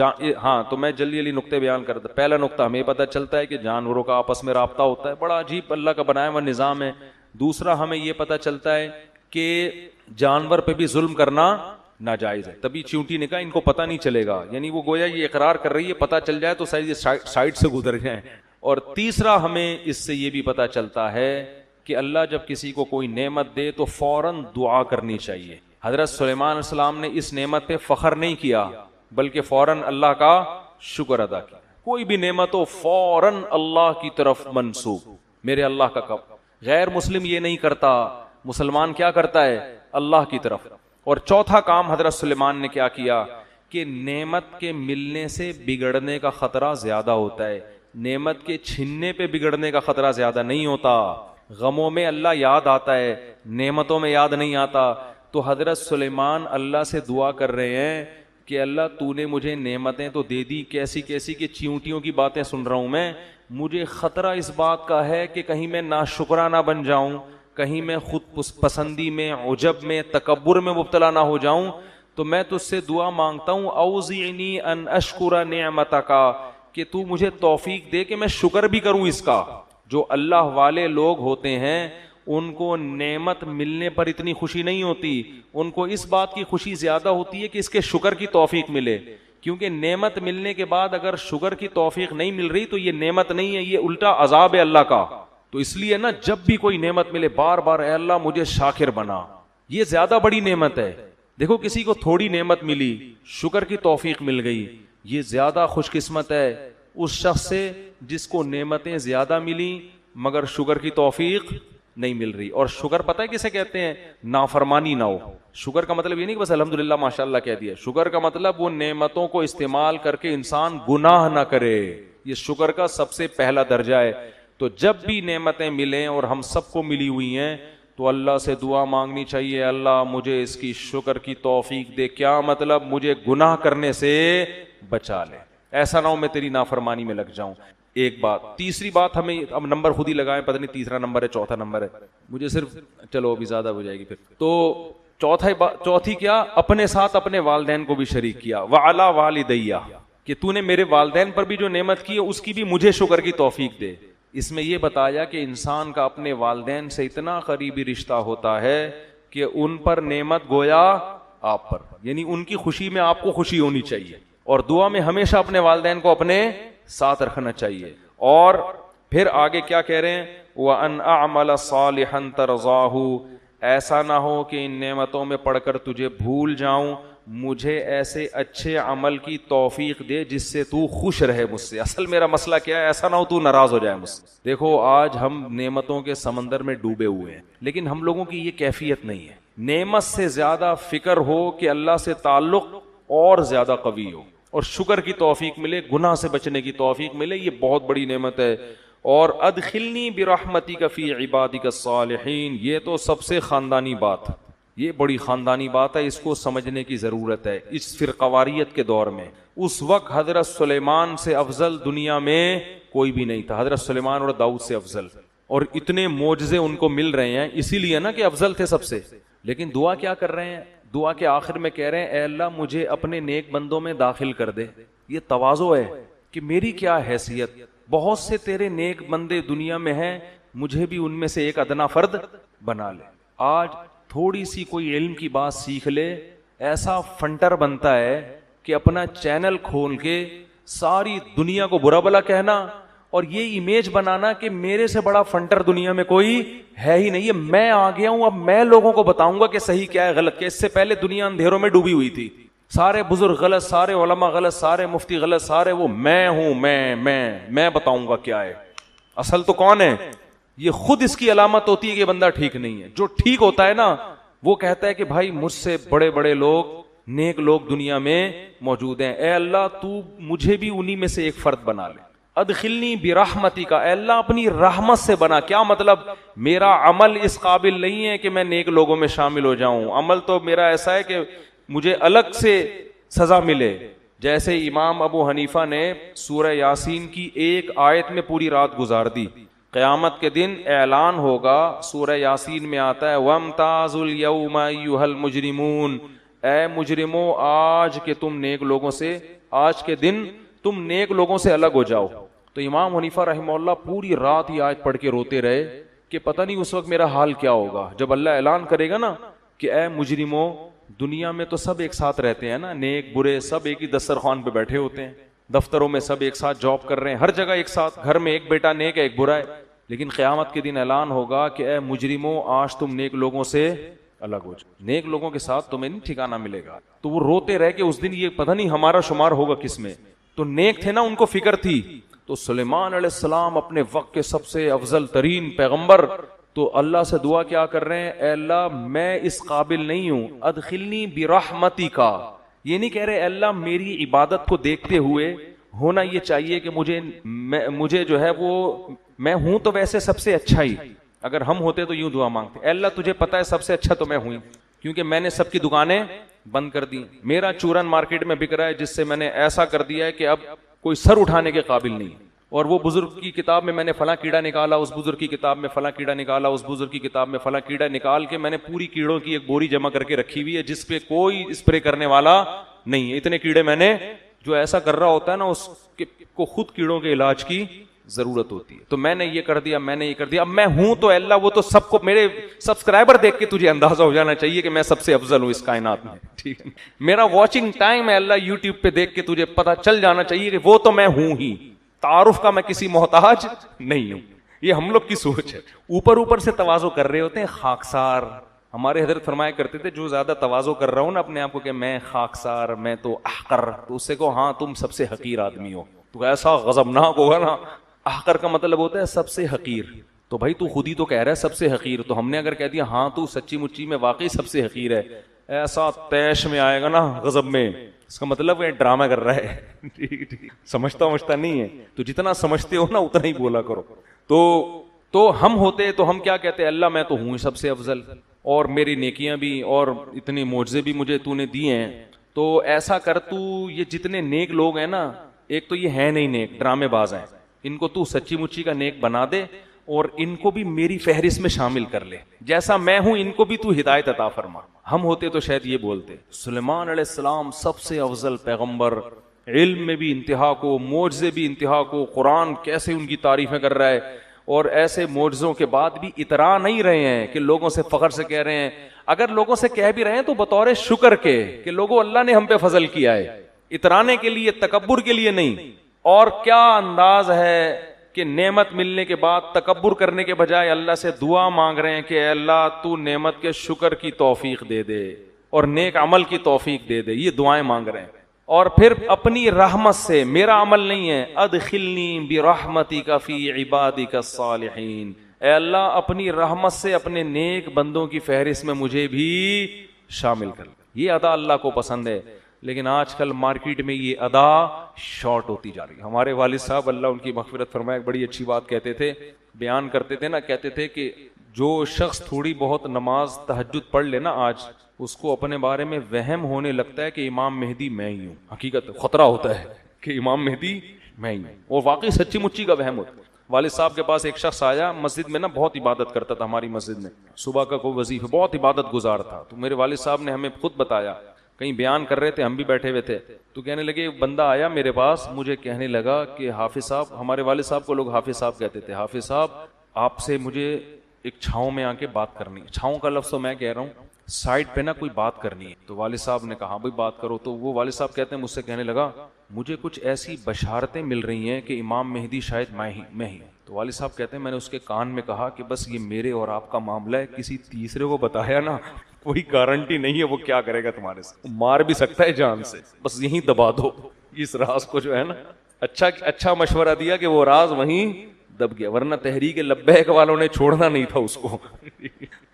ہاں تو میں جلدی جلدی نقطے بیان کرتا. پہلا نقطہ ہمیں پتہ چلتا ہے کہ جانوروں کا آپس میں رابطہ ہوتا ہے, بڑا عجیب اللہ کا بنایا ہوا نظام ہے. دوسرا ہمیں یہ پتہ چلتا ہے کہ جانور پہ بھی ظلم کرنا ناجائز ہے. تبھی چیونٹی نے کہا ان کو پتہ نہیں چلے گا, یعنی وہ گویا یہ اقرار کر رہی ہے پتہ چل جائے تو سائڈ سے گزر جائیں. اور تیسرا ہمیں اس سے یہ بھی پتہ چلتا ہے کہ اللہ جب کسی کو کوئی نعمت دے تو فوراً دعا کرنی چاہیے. حضرت سلیمان علیہ السلام نے اس نعمت پہ فخر نہیں کیا بلکہ فوراً اللہ کا شکر ادا کیا. کوئی بھی نعمت ہو فوراً اللہ کی طرف منسوب, میرے اللہ کا کب. غیر مسلم یہ نہیں کرتا, مسلمان کیا کرتا ہے, اللہ کی طرف. اور چوتھا کام حضرت سلیمان نے کیا کیا کہ نعمت کے ملنے سے بگڑنے کا خطرہ زیادہ ہوتا ہے، نعمت کے چھننے پہ بگڑنے کا خطرہ زیادہ نہیں ہوتا. غموں میں اللہ یاد آتا ہے، نعمتوں میں یاد نہیں آتا. تو حضرت سلیمان اللہ سے دعا کر رہے ہیں کہ اللہ تو نے مجھے نعمتیں تو دے دی کیسی کیسی کہ چیونٹیوں کی باتیں سن رہا ہوں میں، مجھے خطرہ اس بات کا ہے کہ کہیں میں ناشکرا نہ بن جاؤں، کہیں میں خود پسندی میں، عجب میں، تکبر میں مبتلا نہ ہو جاؤں. تو میں تجھ سے دعا مانگتا ہوں اوزعنی ان اشکر نعمتک، کہ تو مجھے توفیق دے کہ میں شکر بھی کروں اس کا. جو اللہ والے لوگ ہوتے ہیں ان کو نعمت ملنے پر اتنی خوشی نہیں ہوتی، ان کو اس بات کی خوشی زیادہ ہوتی ہے کہ اس کے شکر کی توفیق ملے. کیونکہ نعمت ملنے کے بعد اگر شکر کی توفیق نہیں مل رہی تو یہ نعمت نہیں ہے، یہ الٹا عذاب ہے اللہ کا. تو اس لیے نا جب بھی کوئی نعمت ملے بار بار اے اللہ مجھے شاکر بنا، یہ زیادہ بڑی نعمت ہے. دیکھو کسی کو تھوڑی نعمت ملی، شکر کی توفیق مل گئی، یہ زیادہ خوش قسمت ہے اس شخص سے جس کو نعمتیں زیادہ ملی مگر شکر کی توفیق نہیں مل رہی. اور شکر پتہ ہے کسے کہتے ہیں؟ نافرمانی نہ ہو. شکر کا مطلب یہ نہیں کہ بس الحمدللہ ماشاءاللہ کہہ دیا. شکر کا مطلب وہ نعمتوں کو استعمال کر کے انسان گناہ نہ کرے، یہ شکر کا سب سے پہلا درجہ ہے. تو جب بھی نعمتیں ملیں اور ہم سب کو ملی ہوئی ہیں تو اللہ سے دعا مانگنی چاہیے اللہ مجھے اس کی شکر کی توفیق دے. کیا مطلب؟ مجھے گناہ کرنے سے بچا لے، ایسا نہ ہو میں تیری نافرمانی میں لگ جاؤں. ایک بات. تیسری بات ہمیں اب نمبر خود ہی لگائیں، پتہ نہیں تیسرا نمبر ہے چوتھا نمبر ہے مجھے صرف، چلو ابھی زیادہ ہو جائے گی پھر. تو چوتھی کیا؟ اپنے ساتھ اپنے والدین کو بھی شریک کیا. وعلی والدیہ، کہ تو نے میرے والدین پر بھی جو نعمت کی ہے اس کی بھی مجھے شکر کی توفیق دے. اس میں یہ بتایا کہ انسان کا اپنے والدین سے اتنا قریبی رشتہ ہوتا ہے کہ ان پر نعمت گویا آپ پر، یعنی ان کی خوشی میں آپ کو خوشی ہونی چاہیے. اور دعا میں ہمیشہ اپنے والدین کو اپنے ساتھ رکھنا چاہیے. اور پھر آگے کیا کہہ رہے ہیں؟ وَأَنْ أَعْمَلَ صَالِحًا تَرْضَاهُ، ایسا نہ ہو کہ ان نعمتوں میں پڑھ کر تجھے بھول جاؤں، مجھے ایسے اچھے عمل کی توفیق دے جس سے تو خوش رہے مجھ سے. اصل میرا مسئلہ کیا ہے؟ ایسا نہ ہو تو ناراض ہو جائے مجھ سے. دیکھو آج ہم نعمتوں کے سمندر میں ڈوبے ہوئے ہیں لیکن ہم لوگوں کی یہ کیفیت نہیں ہے. نعمت سے زیادہ فکر ہو کہ اللہ سے تعلق اور زیادہ قوی ہو اور شکر کی توفیق ملے، گناہ سے بچنے کی توفیق ملے، یہ بہت بڑی نعمت ہے. اور ادخلنی برحمتک فی عبادک الصالحین، یہ تو سب سے خاندانی بات، یہ بڑی خاندانی بات ہے، اس کو سمجھنے کی ضرورت ہے اس فرقواریت کے دور میں. اس وقت حضرت سلیمان سے افضل دنیا میں کوئی بھی نہیں تھا، حضرت سلیمان اور داؤد سے افضل. اور اتنے معجزے ان کو مل رہے ہیں، اسی لیے نا کہ افضل تھے سب سے. لیکن دعا کیا کر رہے ہیں؟ دعا کے آخر میں کہہ رہے ہیں اے اللہ مجھے اپنے نیک بندوں میں داخل کر دے. یہ تواضع ہے کہ میری کیا حیثیت، بہت سے تیرے نیک بندے دنیا میں ہیں، مجھے بھی ان میں سے ایک ادنا فرد بنا لے. آج تھوڑی سی کوئی علم کی بات سیکھ لے ایسا فنٹر بنتا ہے کہ اپنا چینل کھول کے ساری دنیا کو برا بلا کہنا اور یہ امیج بنانا کہ میرے سے بڑا فنٹر دنیا میں کوئی ہے ہی نہیں ہے، میں آ گیا ہوں، اب میں لوگوں کو بتاؤں گا کہ صحیح کیا ہے غلط کیا. اس سے پہلے دنیا اندھیروں میں ڈوبی ہوئی تھی، سارے بزرگ غلط، سارے علماء غلط، سارے مفتی غلط، سارے وہ میں ہوں، میں بتاؤں گا کیا ہے. اصل تو کون ہے؟ یہ خود اس کی علامت ہوتی ہے کہ بندہ ٹھیک نہیں ہے. جو ٹھیک ہوتا ہے نا وہ کہتا ہے کہ بھائی مجھ سے بڑے بڑے لوگ، نیک لوگ دنیا میں موجود ہیں، اے اللہ تو مجھے بھی انہی میں سے ایک فرد بنا لے. ادخلنی برحمتک، اے اللہ اپنی رحمت سے بنا. کیا مطلب؟ میرا عمل اس قابل نہیں ہے کہ میں نیک لوگوں میں شامل ہو جاؤں، عمل تو میرا ایسا ہے کہ مجھے الگ سے سزا ملے. جیسے امام ابو حنیفہ نے سورہ یاسین کی ایک آیت میں پوری رات گزار دی. قیامت کے دن اعلان ہوگا، سورہ یاسین میں آتا ہے وَامْتَازُوا الْيَوْمَ أَيُّهَا الْمُجْرِمُونَ، اے مجرموں آج کے تم نیک لوگوں سے، آج کے دن تم نیک لوگوں سے الگ ہو جاؤ. تو امام حنیفہ رحمہ اللہ پوری رات یہ آیت پڑھ کے روتے رہے کہ پتہ نہیں اس وقت میرا حال کیا ہوگا جب اللہ اعلان کرے گا نا کہ اے مجرموں، دنیا میں تو سب ایک ساتھ رہتے ہیں نا، نیک برے سب ایک ہی دسترخوان پہ بیٹھے ہوتے ہیں، دفتروں میں سب ایک ساتھ جاب کر رہے ہیں، ہر جگہ ایک ساتھ، گھر میں ایک بیٹا نیک ہے ایک برا ہے. لیکن قیامت کے دن اعلان ہوگا کہ اے مجرموں آج تم نیک لوگوں سے الگ ہو جاؤ، نیک لوگوں کے ساتھ تمہیں نہیں ٹھکانہ ملے گا. تو وہ روتے رہے کہ اس دن یہ پتہ نہیں ہمارا شمار ہوگا کس میں. تو نیک تھے نا، ان کو فکر تھی. تو سلیمان علیہ السلام اپنے وقت کے سب سے افضل ترین پیغمبر تو اللہ سے دعا کیا کر رہے ہیں, اے اللہ میں اس قابل نہیں ہوں, ادخلنی برحمتک, یہ نہیں کہہ رہے اے اللہ میری عبادت کو دیکھتے ہوئے ہونا یہ چاہیے کہ مجھے جو ہے وہ میں ہوں تو ویسے سب سے اچھا ہی, اگر ہم ہوتے تو یوں دعا مانگتے, اے اللہ تجھے پتا ہے سب سے اچھا تو میں ہوں, کیونکہ میں نے سب کی دکانیں بند کر دی, میرا چورن مارکیٹ میں بک رہا ہے جس سے میں نے ایسا کر دیا ہے کہ اب کوئی سر اٹھانے کے قابل نہیں, اور وہ بزرگ کی کتاب میں نے فلاں کیڑا نکالا, اس بزرگ کی کتاب میں فلاں کیڑا نکالا, اس بزرگ کی کتاب میں فلاں کیڑا نکال کے میں نے پوری کیڑوں کی ایک بوری جمع کر کے رکھی ہوئی ہے جس پہ کوئی اسپرے کرنے والا نہیں ہے. اتنے کیڑے میں نے, جو ایسا کر رہا ہوتا ہے نا اس کو خود کیڑوں کے علاج کی ضرورت ہوتی ہے, تو میں نے یہ کر دیا, میں نے یہ کر دیا, اب میں ہوں تو اللہ وہ تو سب کو, میرے سبسکرائبر دیکھ کے تجھے اندازہ ہو جانا چاہیے کہ میں سب سے افضل ہوں اس کائنات میں, ٹھیک ہے, میرا واچنگ ٹائم ہے اللہ یوٹیوب پہ دیکھ کے تجھے پتا چل جانا چاہیے کہ وہ تو میں ہوں ہی, تعارف کا میں کسی محتاج نہیں ہوں. یہ ہم لوگ کی سوچ ہے, اوپر اوپر سے تواضع کر رہے ہوتے ہیں, خاکسار. ہمارے حضرت فرمایا کرتے تھے جو زیادہ تواضع کر رہا ہوں نا اپنے آپ کو کہ میں خاکسار, میں تو احقر, تو اس سے کہو ہاں تم سب سے حقیر آدمی ہو, تو ایسا غضبناک ہوگا نا. احقر کا مطلب ہوتا ہے سب سے حقیر, تو بھائی تو خود ہی تو کہہ رہا ہے سب سے حقیر, تو ہم نے اگر کہہ دیا ہاں تو سچی مچی میں واقعی سب سے حقیر ہے, ایسا تیش میں آئے گا نا غضب میں, اس کا مطلب ہے ڈرامہ کر رہا ہے, ٹھیک سمجھتا نہیں ہے, تو جتنا سمجھتے ہو نا اتنا ہی بولا کرو. تو ہم ہوتے تو ہم کیا کہتے, اللہ میں تو ہوں سب سے افضل, اور میری نیکیاں بھی اور اتنے معجزے بھی مجھے تو نے دیے ہیں, تو ایسا کر تو یہ جتنے نیک لوگ ہیں نا, ایک تو یہ ہے نہیں نیک, ڈرامے باز ہیں, ان کو تو سچی مچی کا نیک بنا دے اور ان کو بھی میری فہرست میں شامل کر لے, جیسا میں ہوں ان کو بھی تو ہدایت عطا فرما. ہم ہوتے تو شاید یہ بولتے. سلیمان علیہ السلام سب سے افضل پیغمبر, علم میں بھی انتہا کو, معجزے بھی انتہا کو, قرآن کیسے ان کی تعریفیں کر رہا ہے, اور ایسے معجزوں کے بعد بھی اترا نہیں رہے ہیں کہ لوگوں سے فخر سے کہہ رہے ہیں, اگر لوگوں سے کہہ بھی رہے ہیں تو بطور شکر کے کہ لوگوں اللہ نے ہم پہ فضل کیا ہے, اترانے کے لیے, تکبر کے لیے نہیں. اور کیا انداز ہے کہ نعمت ملنے کے بعد تکبر کرنے کے بجائے اللہ سے دعا مانگ رہے ہیں کہ اے اللہ تو نعمت کے شکر کی توفیق دے دے اور نیک عمل کی توفیق دے دے, یہ دعائیں مانگ رہے ہیں. اور پھر اپنی رحمت سے, میرا عمل نہیں ہے, ادخلنی برحمتک فی عبادک الصالحین, اے اللہ اپنی رحمت سے اپنے نیک بندوں کی فہرست میں مجھے بھی شامل کر. یہ ادا اللہ کو پسند ہے, لیکن آج کل مارکیٹ میں یہ ادا شارٹ ہوتی جا رہی ہے. ہمارے والد صاحب اللہ ان کی مغفرت فرمائے ایک بڑی اچھی بات کہتے تھے, بیان کرتے تھے نا, کہتے تھے کہ جو شخص تھوڑی بہت نماز تہجد پڑھ لے نا آج, اس کو اپنے بارے میں وہم ہونے لگتا ہے کہ امام مہدی میں ہی ہوں. حقیقت خطرہ ہوتا ہے کہ امام مہدی میں ہی ہوں, اور واقعی سچی مچی کا وہم ہوتا ہے. والد صاحب کے پاس ایک شخص آیا مسجد میں نا, بہت عبادت کرتا تھا ہماری مسجد میں, صبح کا کوئی وظیفہ, بہت عبادت گزار تھا. تو میرے والد صاحب نے ہمیں خود بتایا, کہیں بیان کر رہے تھے, ہم بھی بیٹھے ہوئے تھے, تو کہنے لگے بندہ آیا میرے پاس, مجھے کہنے لگا کہ حافظ صاحب, ہمارے والد صاحب کو لوگ حافظ صاحب کہتے تھے, حافظ صاحب آپ سے مجھے ایک چھاؤں میں آ کے بات کرنی ہے. چھاؤں کا لفظ تو میں کہہ رہا ہوں, سائڈ پہ نا کوئی بات کرنی ہے. تو والد صاحب نے کہا بھائی بات کرو. تو وہ والد صاحب کہتے ہیں مجھ سے کہنے لگا مجھے کچھ ایسی بشارتیں مل رہی ہیں کہ امام مہدی شاید میں ہی. تو والد صاحب کہتے ہیں میں نے اس کے کان میں کہا کہ بس یہ میرے اور آپ کا معاملہ ہے, کسی تیسرے کو بتایا نا کوئی گارنٹی نہیں ہے وہ کیا کرے گا تمہارے سے, مار بھی سکتا ہے جان سے, بس یہیں دبا دو اس راز کو, جو ہے نا. اچھا مشورہ دیا کہ وہ راز وہیں دب گیا, ورنہ تحریک لبیک والوں نے چھوڑنا نہیں تھا اس کو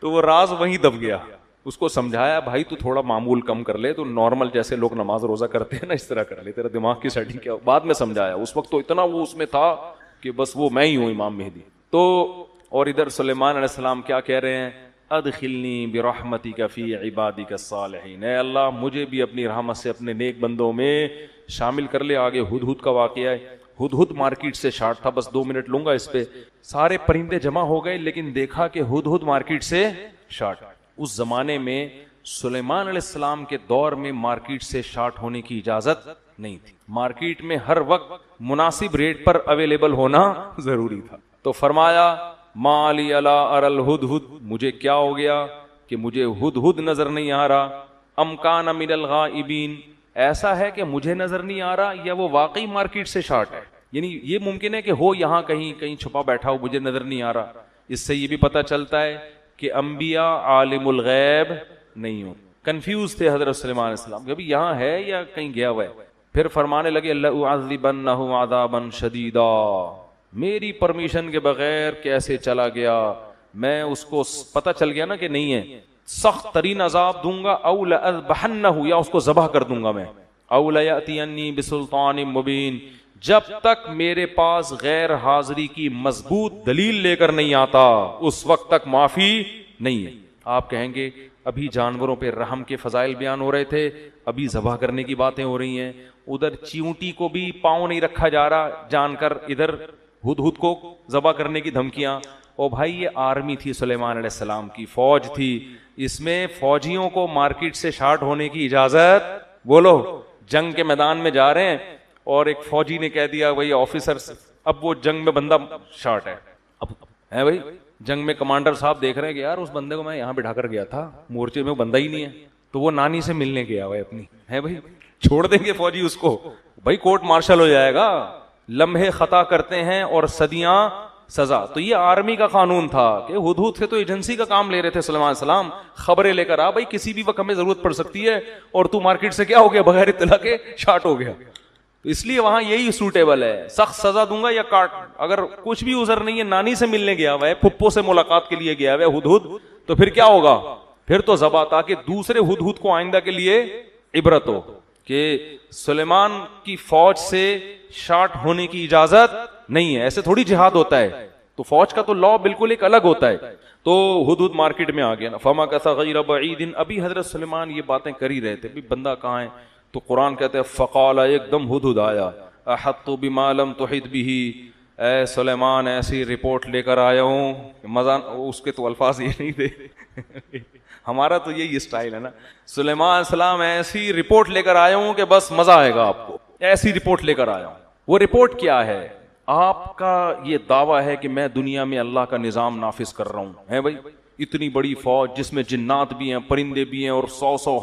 تو وہ راز وہیں دب گیا. اس کو سمجھایا بھائی تو تھوڑا معمول کم کر لے, تو نارمل جیسے لوگ نماز روزہ کرتے ہیں نا اس طرح کر لے, تیرا دماغ کی سیٹنگ کیا. بعد میں سمجھایا, اس وقت تو اتنا وہ اس میں تھا کہ بس وہ میں ہی ہوں امام مہدی. تو اور ادھر سلیمان علیہ السلام کیا کہہ رہے ہیں, ادخلنی برحمتک فی عبادک الصالحین, اے اللہ مجھے بھی اپنی رحمت سے اپنے نیک بندوں میں شامل کر لے. آگے ہدہد کا واقعہ ہے. ہدہد مارکیٹ سے شارٹ تھا, بس 2 منٹ لوں گا اس پہ. سارے پرندے جمع ہو گئے, لیکن دیکھا کہ ہدہد مارکیٹ سے شارٹ. اس زمانے میں سلیمان علیہ السلام کے دور میں مارکیٹ سے شارٹ ہونے کی اجازت نہیں تھی. مارکیٹ میں ہر وقت مناسب ریٹ پر اویلیبل ہونا ضروری تھا. تو فرمایا ما لی الا اری الہدہد, مجھے کیا ہو گیا کہ مجھے ہدہد نظر نہیں آ رہا. ام کان من الغائبین, ایسا ہے کہ مجھے نظر نہیں آ رہا یا وہ واقعی مارکیٹ سے شارٹ ہے. یعنی یہ ممکن ہے کہ ہو یہاں کہیں چھپا بیٹھا ہو, مجھے نظر نہیں آ رہا. اس سے یہ بھی پتہ چلتا ہے کہ انبیاء عالم الغیب نہیں ہو. کنفیوز تھے حضرت سلیمان علیہ السلام کہ ابھی یہاں ہے یا کہیں گیا ہوا ہے. پھر فرمانے لگے لأعذبنہ عذابا شدیدا, میری پرمیشن کے بغیر کیسے چلا گیا, میں اس کو پتہ چل گیا نا کہ نہیں ہے، سخت ترین عذاب دوں گا، او لأذبحنہ، یا اس کو ذبح کر دوں گا میں، او لیأتینی بسلطان مبین، جب تک میرے پاس غیر حاضری کی مضبوط دلیل لے کر نہیں آتا اس وقت تک معافی نہیں ہے۔ آپ کہیں گے ابھی جانوروں پہ رحم کے فضائل بیان ہو رہے تھے، ابھی ذبح کرنے کی باتیں ہو رہی ہیں، ادھر چیونٹی کو بھی پاؤں نہیں رکھا جا رہا جان کر، ادھر ہدہد کو ذبح کرنے کی دھمکیاں۔ او بھائی یہ آرمی تھی سلیمان علیہ السلام کی، فوج تھی، اس میں فوجیوں کو مارکیٹ سے شارٹ ہونے کی اجازت، بولو جنگ کے میدان میں جا رہے ہیں اور ایک فوجی نے کہہ دیا بھائی آفیسر، اب وہ جنگ میں بندہ شارٹ ہے، اب ہے بھائی جنگ میں کمانڈر صاحب دیکھ رہے ہیں کہ یار اس بندے کو میں یہاں بٹھا کر گیا تھا، مورچے میں وہ بندہ ہی نہیں ہے، تو وہ نانی سے ملنے گیا ہوا ہے اپنی، ہے بھائی چھوڑ دیں گے فوجی اس کو؟ بھائی کورٹ مارشل ہو جائے گا، لمحے خطا کرتے ہیں اور صدیاں سزا۔ تو یہ آرمی کا قانون تھا کہ ہدہد سے تو ایجنسی کا کام لے رہے تھے سلیمان علیہ السلام، خبریں لے کر آ بھائی کسی بھی وقت ہمیں ضرورت پڑ سکتی ہے، اور تو مارکیٹ سے کیا ہو گیا بغیر اطلاع کے شارٹ ہو گیا، تو اس لیے وہاں یہی سوٹیبل ہے، سخت سزا دوں گا یا کاٹ۔ اگر کچھ بھی عذر نہیں ہے، نانی سے ملنے گیا ہوا ہے، پھپھو سے ملاقات کے لیے گیا ہوا ہے ہدہد، تو پھر کیا ہوگا؟ پھر تو ذبح، تاکہ دوسرے ہدہد کو آئندہ کے لیے عبرت ہو کہ سلیمان کی فوج سے شارٹ ہونے کی اجازت نہیں ہے، ایسے تھوڑی جہاد ہوتا ہے، تو فوج کا تو لا بالکل ایک الگ ہوتا ہے۔ تو ہدہد مارکیٹ میں آ گیا نا، فما کسا غیر بعید، ابھی حضرت سلیمان یہ باتیں کر ہی رہے تھے، بندہ کہاں ہے؟ تو قرآن کہتے ہیں فقال، ایک دم ہدہد آیا، احط بما لم تحط به، اے سلیمان ایسی رپورٹ لے کر آیا ہوں، مزہ اس کے تو الفاظ یہ نہیں تھے ہمارا تو یہی اسٹائل ہے نا، سلیمان علیہ السلام ایسی رپورٹ لے کر آیا ہوں کہ بس مزہ آئے گا آپ کو، ایسی رپورٹ لے کر آیا ہوں۔ وہ رپورٹ کیا ہے؟ آپ کا یہ دعویٰ ہے کہ میں دنیا میں اللہ کا نظام نافذ کر رہا ہوں، ہے بھائی اتنی بڑی فوج جس میں جنات بھی ہیں، پرندے بھی ہیں، اور 100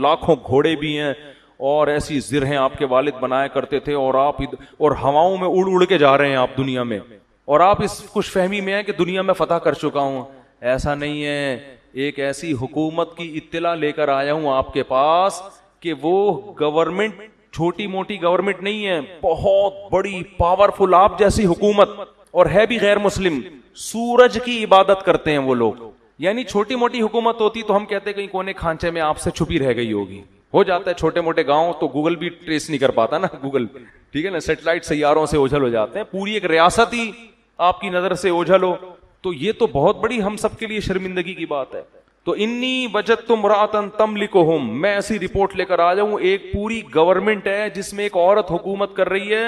لاکھوں گھوڑے بھی ہیں، اور ایسی زرہیں آپ کے والد بنایا کرتے تھے، اور آپ اور ہواؤں میں اڑ اڑ کے جا رہے ہیں آپ دنیا میں، اور آپ اس خوش فہمی میں ہیں کہ دنیا میں فتح کر چکا ہوں۔ ایسا نہیں ہے، ایک ایسی حکومت کی اطلاع لے کر آیا ہوں آپ کے پاس کہ وہ گورنمنٹ چھوٹی موٹی گورنمنٹ نہیں ہے، بہت بڑی پاورفل آپ جیسی حکومت، اور ہے بھی غیر مسلم، سورج کی عبادت کرتے ہیں وہ لوگ۔ یعنی چھوٹی موٹی حکومت ہوتی تو ہم کہتے کہیں کونے کھانچے میں آپ سے چھپی رہ گئی ہوگی، ہو جاتا ہے چھوٹے موٹے گاؤں تو گوگل بھی ٹریس نہیں کر پاتا نا، گوگل ٹھیک ہے نا، سیٹلائٹ سیاروں سے اوجھل ہو جاتے ہیں، پوری ایک ریاست ہی آپ کی نظر سے اوجھل ہو، تو یہ تو بہت بڑی ہم سب کے لیے شرمندگی کی بات ہے۔ تو انی وجدت امرأۃ تملکہم، میں ایسی رپورٹ لے کر آ جاؤں، ایک پوری گورنمنٹ ہے جس میں ایک عورت حکومت کر رہی ہے،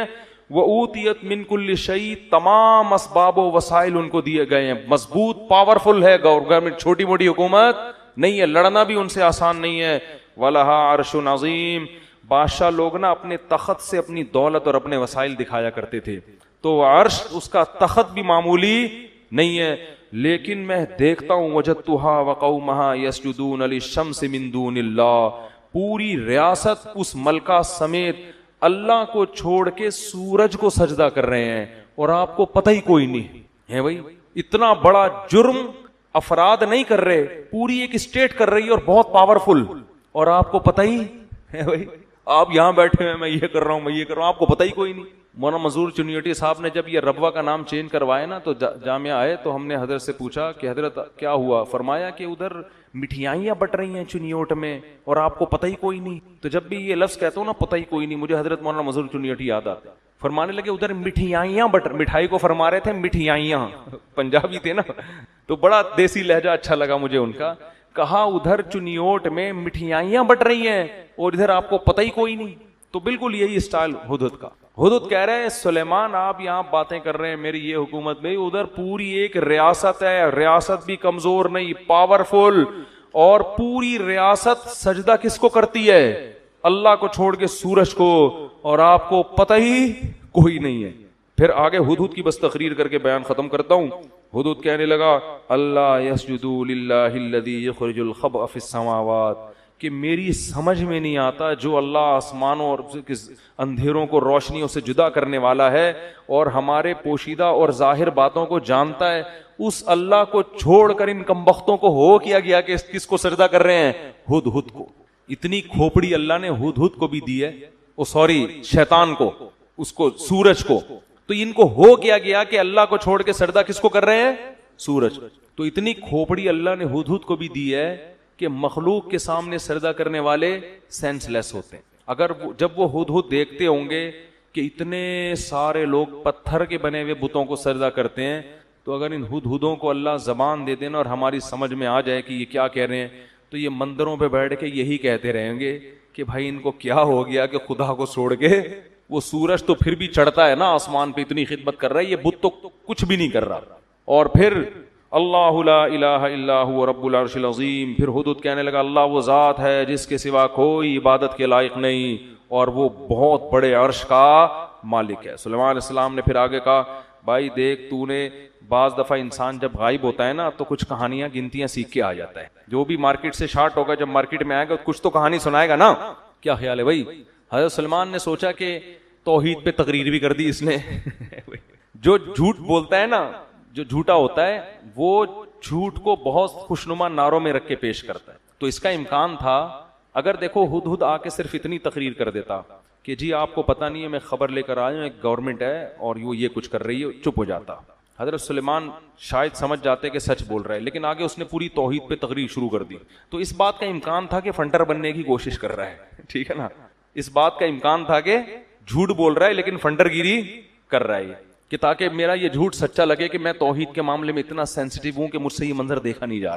وَأُوتِيَتْ مِن كُلِّ شَيْءٍ، تمام اسباب و وسائل ان کو دیے گئے ہیں، مضبوط پاورفل ہے گورنمنٹ، چھوٹی موٹی حکومت نہیں ہے، لڑنا بھی ان سے آسان نہیں ہے۔ وَلَهَا عَرْشٌ عَظِيمٌ، بادشاہ لوگ نا اپنے تخت سے اپنی دولت اور اپنے وسائل دکھایا کرتے تھے، تو عرش اس کا تخت بھی معمولی نہیں ہے، لیکن میں دیکھتا ہوں وجدتها وقومها يسجدون للشمس من دون اللہ، پوری ریاست اس ملکہ سمیت اللہ کو چھوڑ کے سورج کو سجدہ کر رہے ہیں، اور آپ کو پتہ ہی کوئی نہیں ہے۔ بھائی اتنا بڑا جرم افراد نہیں کر رہے، پوری ایک اسٹیٹ کر رہی ہے اور بہت پاورفل، اور آپ کو پتہ ہی ہے۔ بھائی آپ یہاں بیٹھے ہیں، میں یہ کر رہا ہوں، میں یہ کر رہا ہوں، آپ کو پتہ ہی کوئی نہیں۔ مولانا منظور چنیوٹی صاحب نے جب یہ ربوہ کا نام چینج کروائے نا، تو جامعہ آئے تو ہم نے حضرت سے پوچھا کہ حضرت کیا ہوا؟ فرمایا کہ ادھر مٹھیائیاں بٹ رہی ہیں چنیوٹ میں، اور آپ کو پتہ ہی کوئی نہیں۔ تو جب بھی یہ لفظ کہتا ہوں نا پتہ ہی کوئی نہیں، مجھے حضرت مولانا منظور چنیوٹی یاد آتے، فرمانے لگے ادھر مٹھیائیاں بٹ، مٹھائی کو فرما رہے تھے مٹھیائیاں، پنجابی تھے نا، تو بڑا دیسی لہجہ اچھا لگا مجھے ان کا، کہا ادھر چنیوٹ میں مٹھیائیاں بٹ رہی ہیں اور ادھر آپ کو پتہ ہی کوئی نہیں۔ تو بالکل یہی اسٹائل ہدہد کا۔ ہدہد کہہ رہے ہیں سلیمان آپ یہاں باتیں کر رہے ہیں میری یہ حکومت میں، ادھر پوری ایک ریاست ہے، ریاست بھی کمزور نہیں، پاورفل، اور پوری ریاست سجدہ کس کو کرتی ہے؟ اللہ کو چھوڑ کے سورج کو، اور آپ کو پتہ ہی کوئی نہیں ہے۔ پھر آگے ہدہد کی بس تقریر کر کے بیان ختم کرتا ہوں۔ ہدہد کہنے لگا اللہ یسجدوا للہ الذی یخرج الخبء فی السماوات، کہ میری سمجھ میں نہیں آتا جو اللہ آسمانوں اور اندھیروں کو روشنیوں سے جدا کرنے والا ہے اور ہمارے پوشیدہ اور ظاہر باتوں کو جانتا ہے، اس اللہ کو چھوڑ کر ان کمبختوں کو ہو کیا گیا کہ کس کو سجدہ کر رہے ہیں؟ ہدہد کو۔ اتنی کھوپڑی اللہ نے ہدہد کو بھی دی ہے، شیطان کو، اس کو، سورج کو، تو ان کو ہو کیا گیا کہ اللہ کو چھوڑ کے سجدہ کس کو کر رہے ہیں؟ سورج. تو اتنی کھوپڑی اللہ نے ہدہد کو بھی دی ہے کہ مخلوق کے سامنے سجدہ کرنے والے سینس لیس ہوتے ہیں. اگر جب وہ ہدہد دیکھتے ہوں گے کہ اتنے سارے لوگ پتھر کے بنے ہوئے بتوں کو سجدہ کرتے ہیں, تو اگر ان ہدہدوں کو اللہ زبان دے دینا اور ہماری سمجھ میں آ جائے کہ یہ کیا کہہ رہے ہیں, تو یہ مندروں پہ بیٹھ کے یہی کہتے رہیں گے کہ بھائی ان کو کیا ہو گیا کہ خدا کو چھوڑ کے وہ سورج تو پھر بھی چڑھتا ہے نا آسمان پہ, اتنی خدمت کر رہا ہے, یہ بت تو کچھ بھی نہیں کر رہا. اور پھر اللہ لا الہ الا هو رب العرش العظیم, پھر ہدہد کہنے لگا اللہ وہ ذات ہے جس کے سوا کوئی عبادت کے لائق نہیں اور وہ بہت بڑے عرش کا مالک ہے. سلیمان علیہ السلام نے پھر آگے کہا بھائی دیکھ تو نے بعض دفعہ انسان جب غائب ہوتا ہے نا تو کچھ کہانیاں گنتیاں سیکھ کے آ جاتا ہے. جو بھی مارکیٹ سے شارٹ ہوگا جب مارکیٹ میں آئے گا کچھ تو کہانی سنائے گا نا. کیا خیال ہے بھائی؟ حضرت سلمان نے سوچا کہ توحید پہ تقریر بھی کر دی اس نے. جو جھوٹ بولتا ہے نا, جو جھوٹا ہوتا ہے وہ جھوٹ کو بہت خوشنما نعروں میں رکھ کے پیش کرتا ہے. تو اس کا امکان تھا اگر دیکھو ہدہد آ کے صرف اتنی تقریر کر دیتا کہ جی آپ کو پتہ نہیں ہے میں خبر لے کر آیا ہوں ایک گورنمنٹ ہے اور وہ یہ کچھ کر رہی ہے, چپ ہو جاتا. حضرت سلیمان شاید سمجھ جاتے کہ سچ بول رہا ہے, لیکن آگے اس نے پوری توحید پہ تقریر شروع کر دی. تو اس بات کا امکان تھا کہ فنڈر بننے کی کوشش کر رہا ہے, ٹھیک ہے نا. اس بات کا امکان تھا کہ جھوٹ بول رہا ہے لیکن فنڈر گیری کر رہا ہے, کہ تاکہ میرا یہ جھوٹ سچا لگے کہ میں توحید کے معاملے میں اتنا سینسٹیو ہوں کہ مجھ سے یہ منظر دیکھا نہیں جا رہا.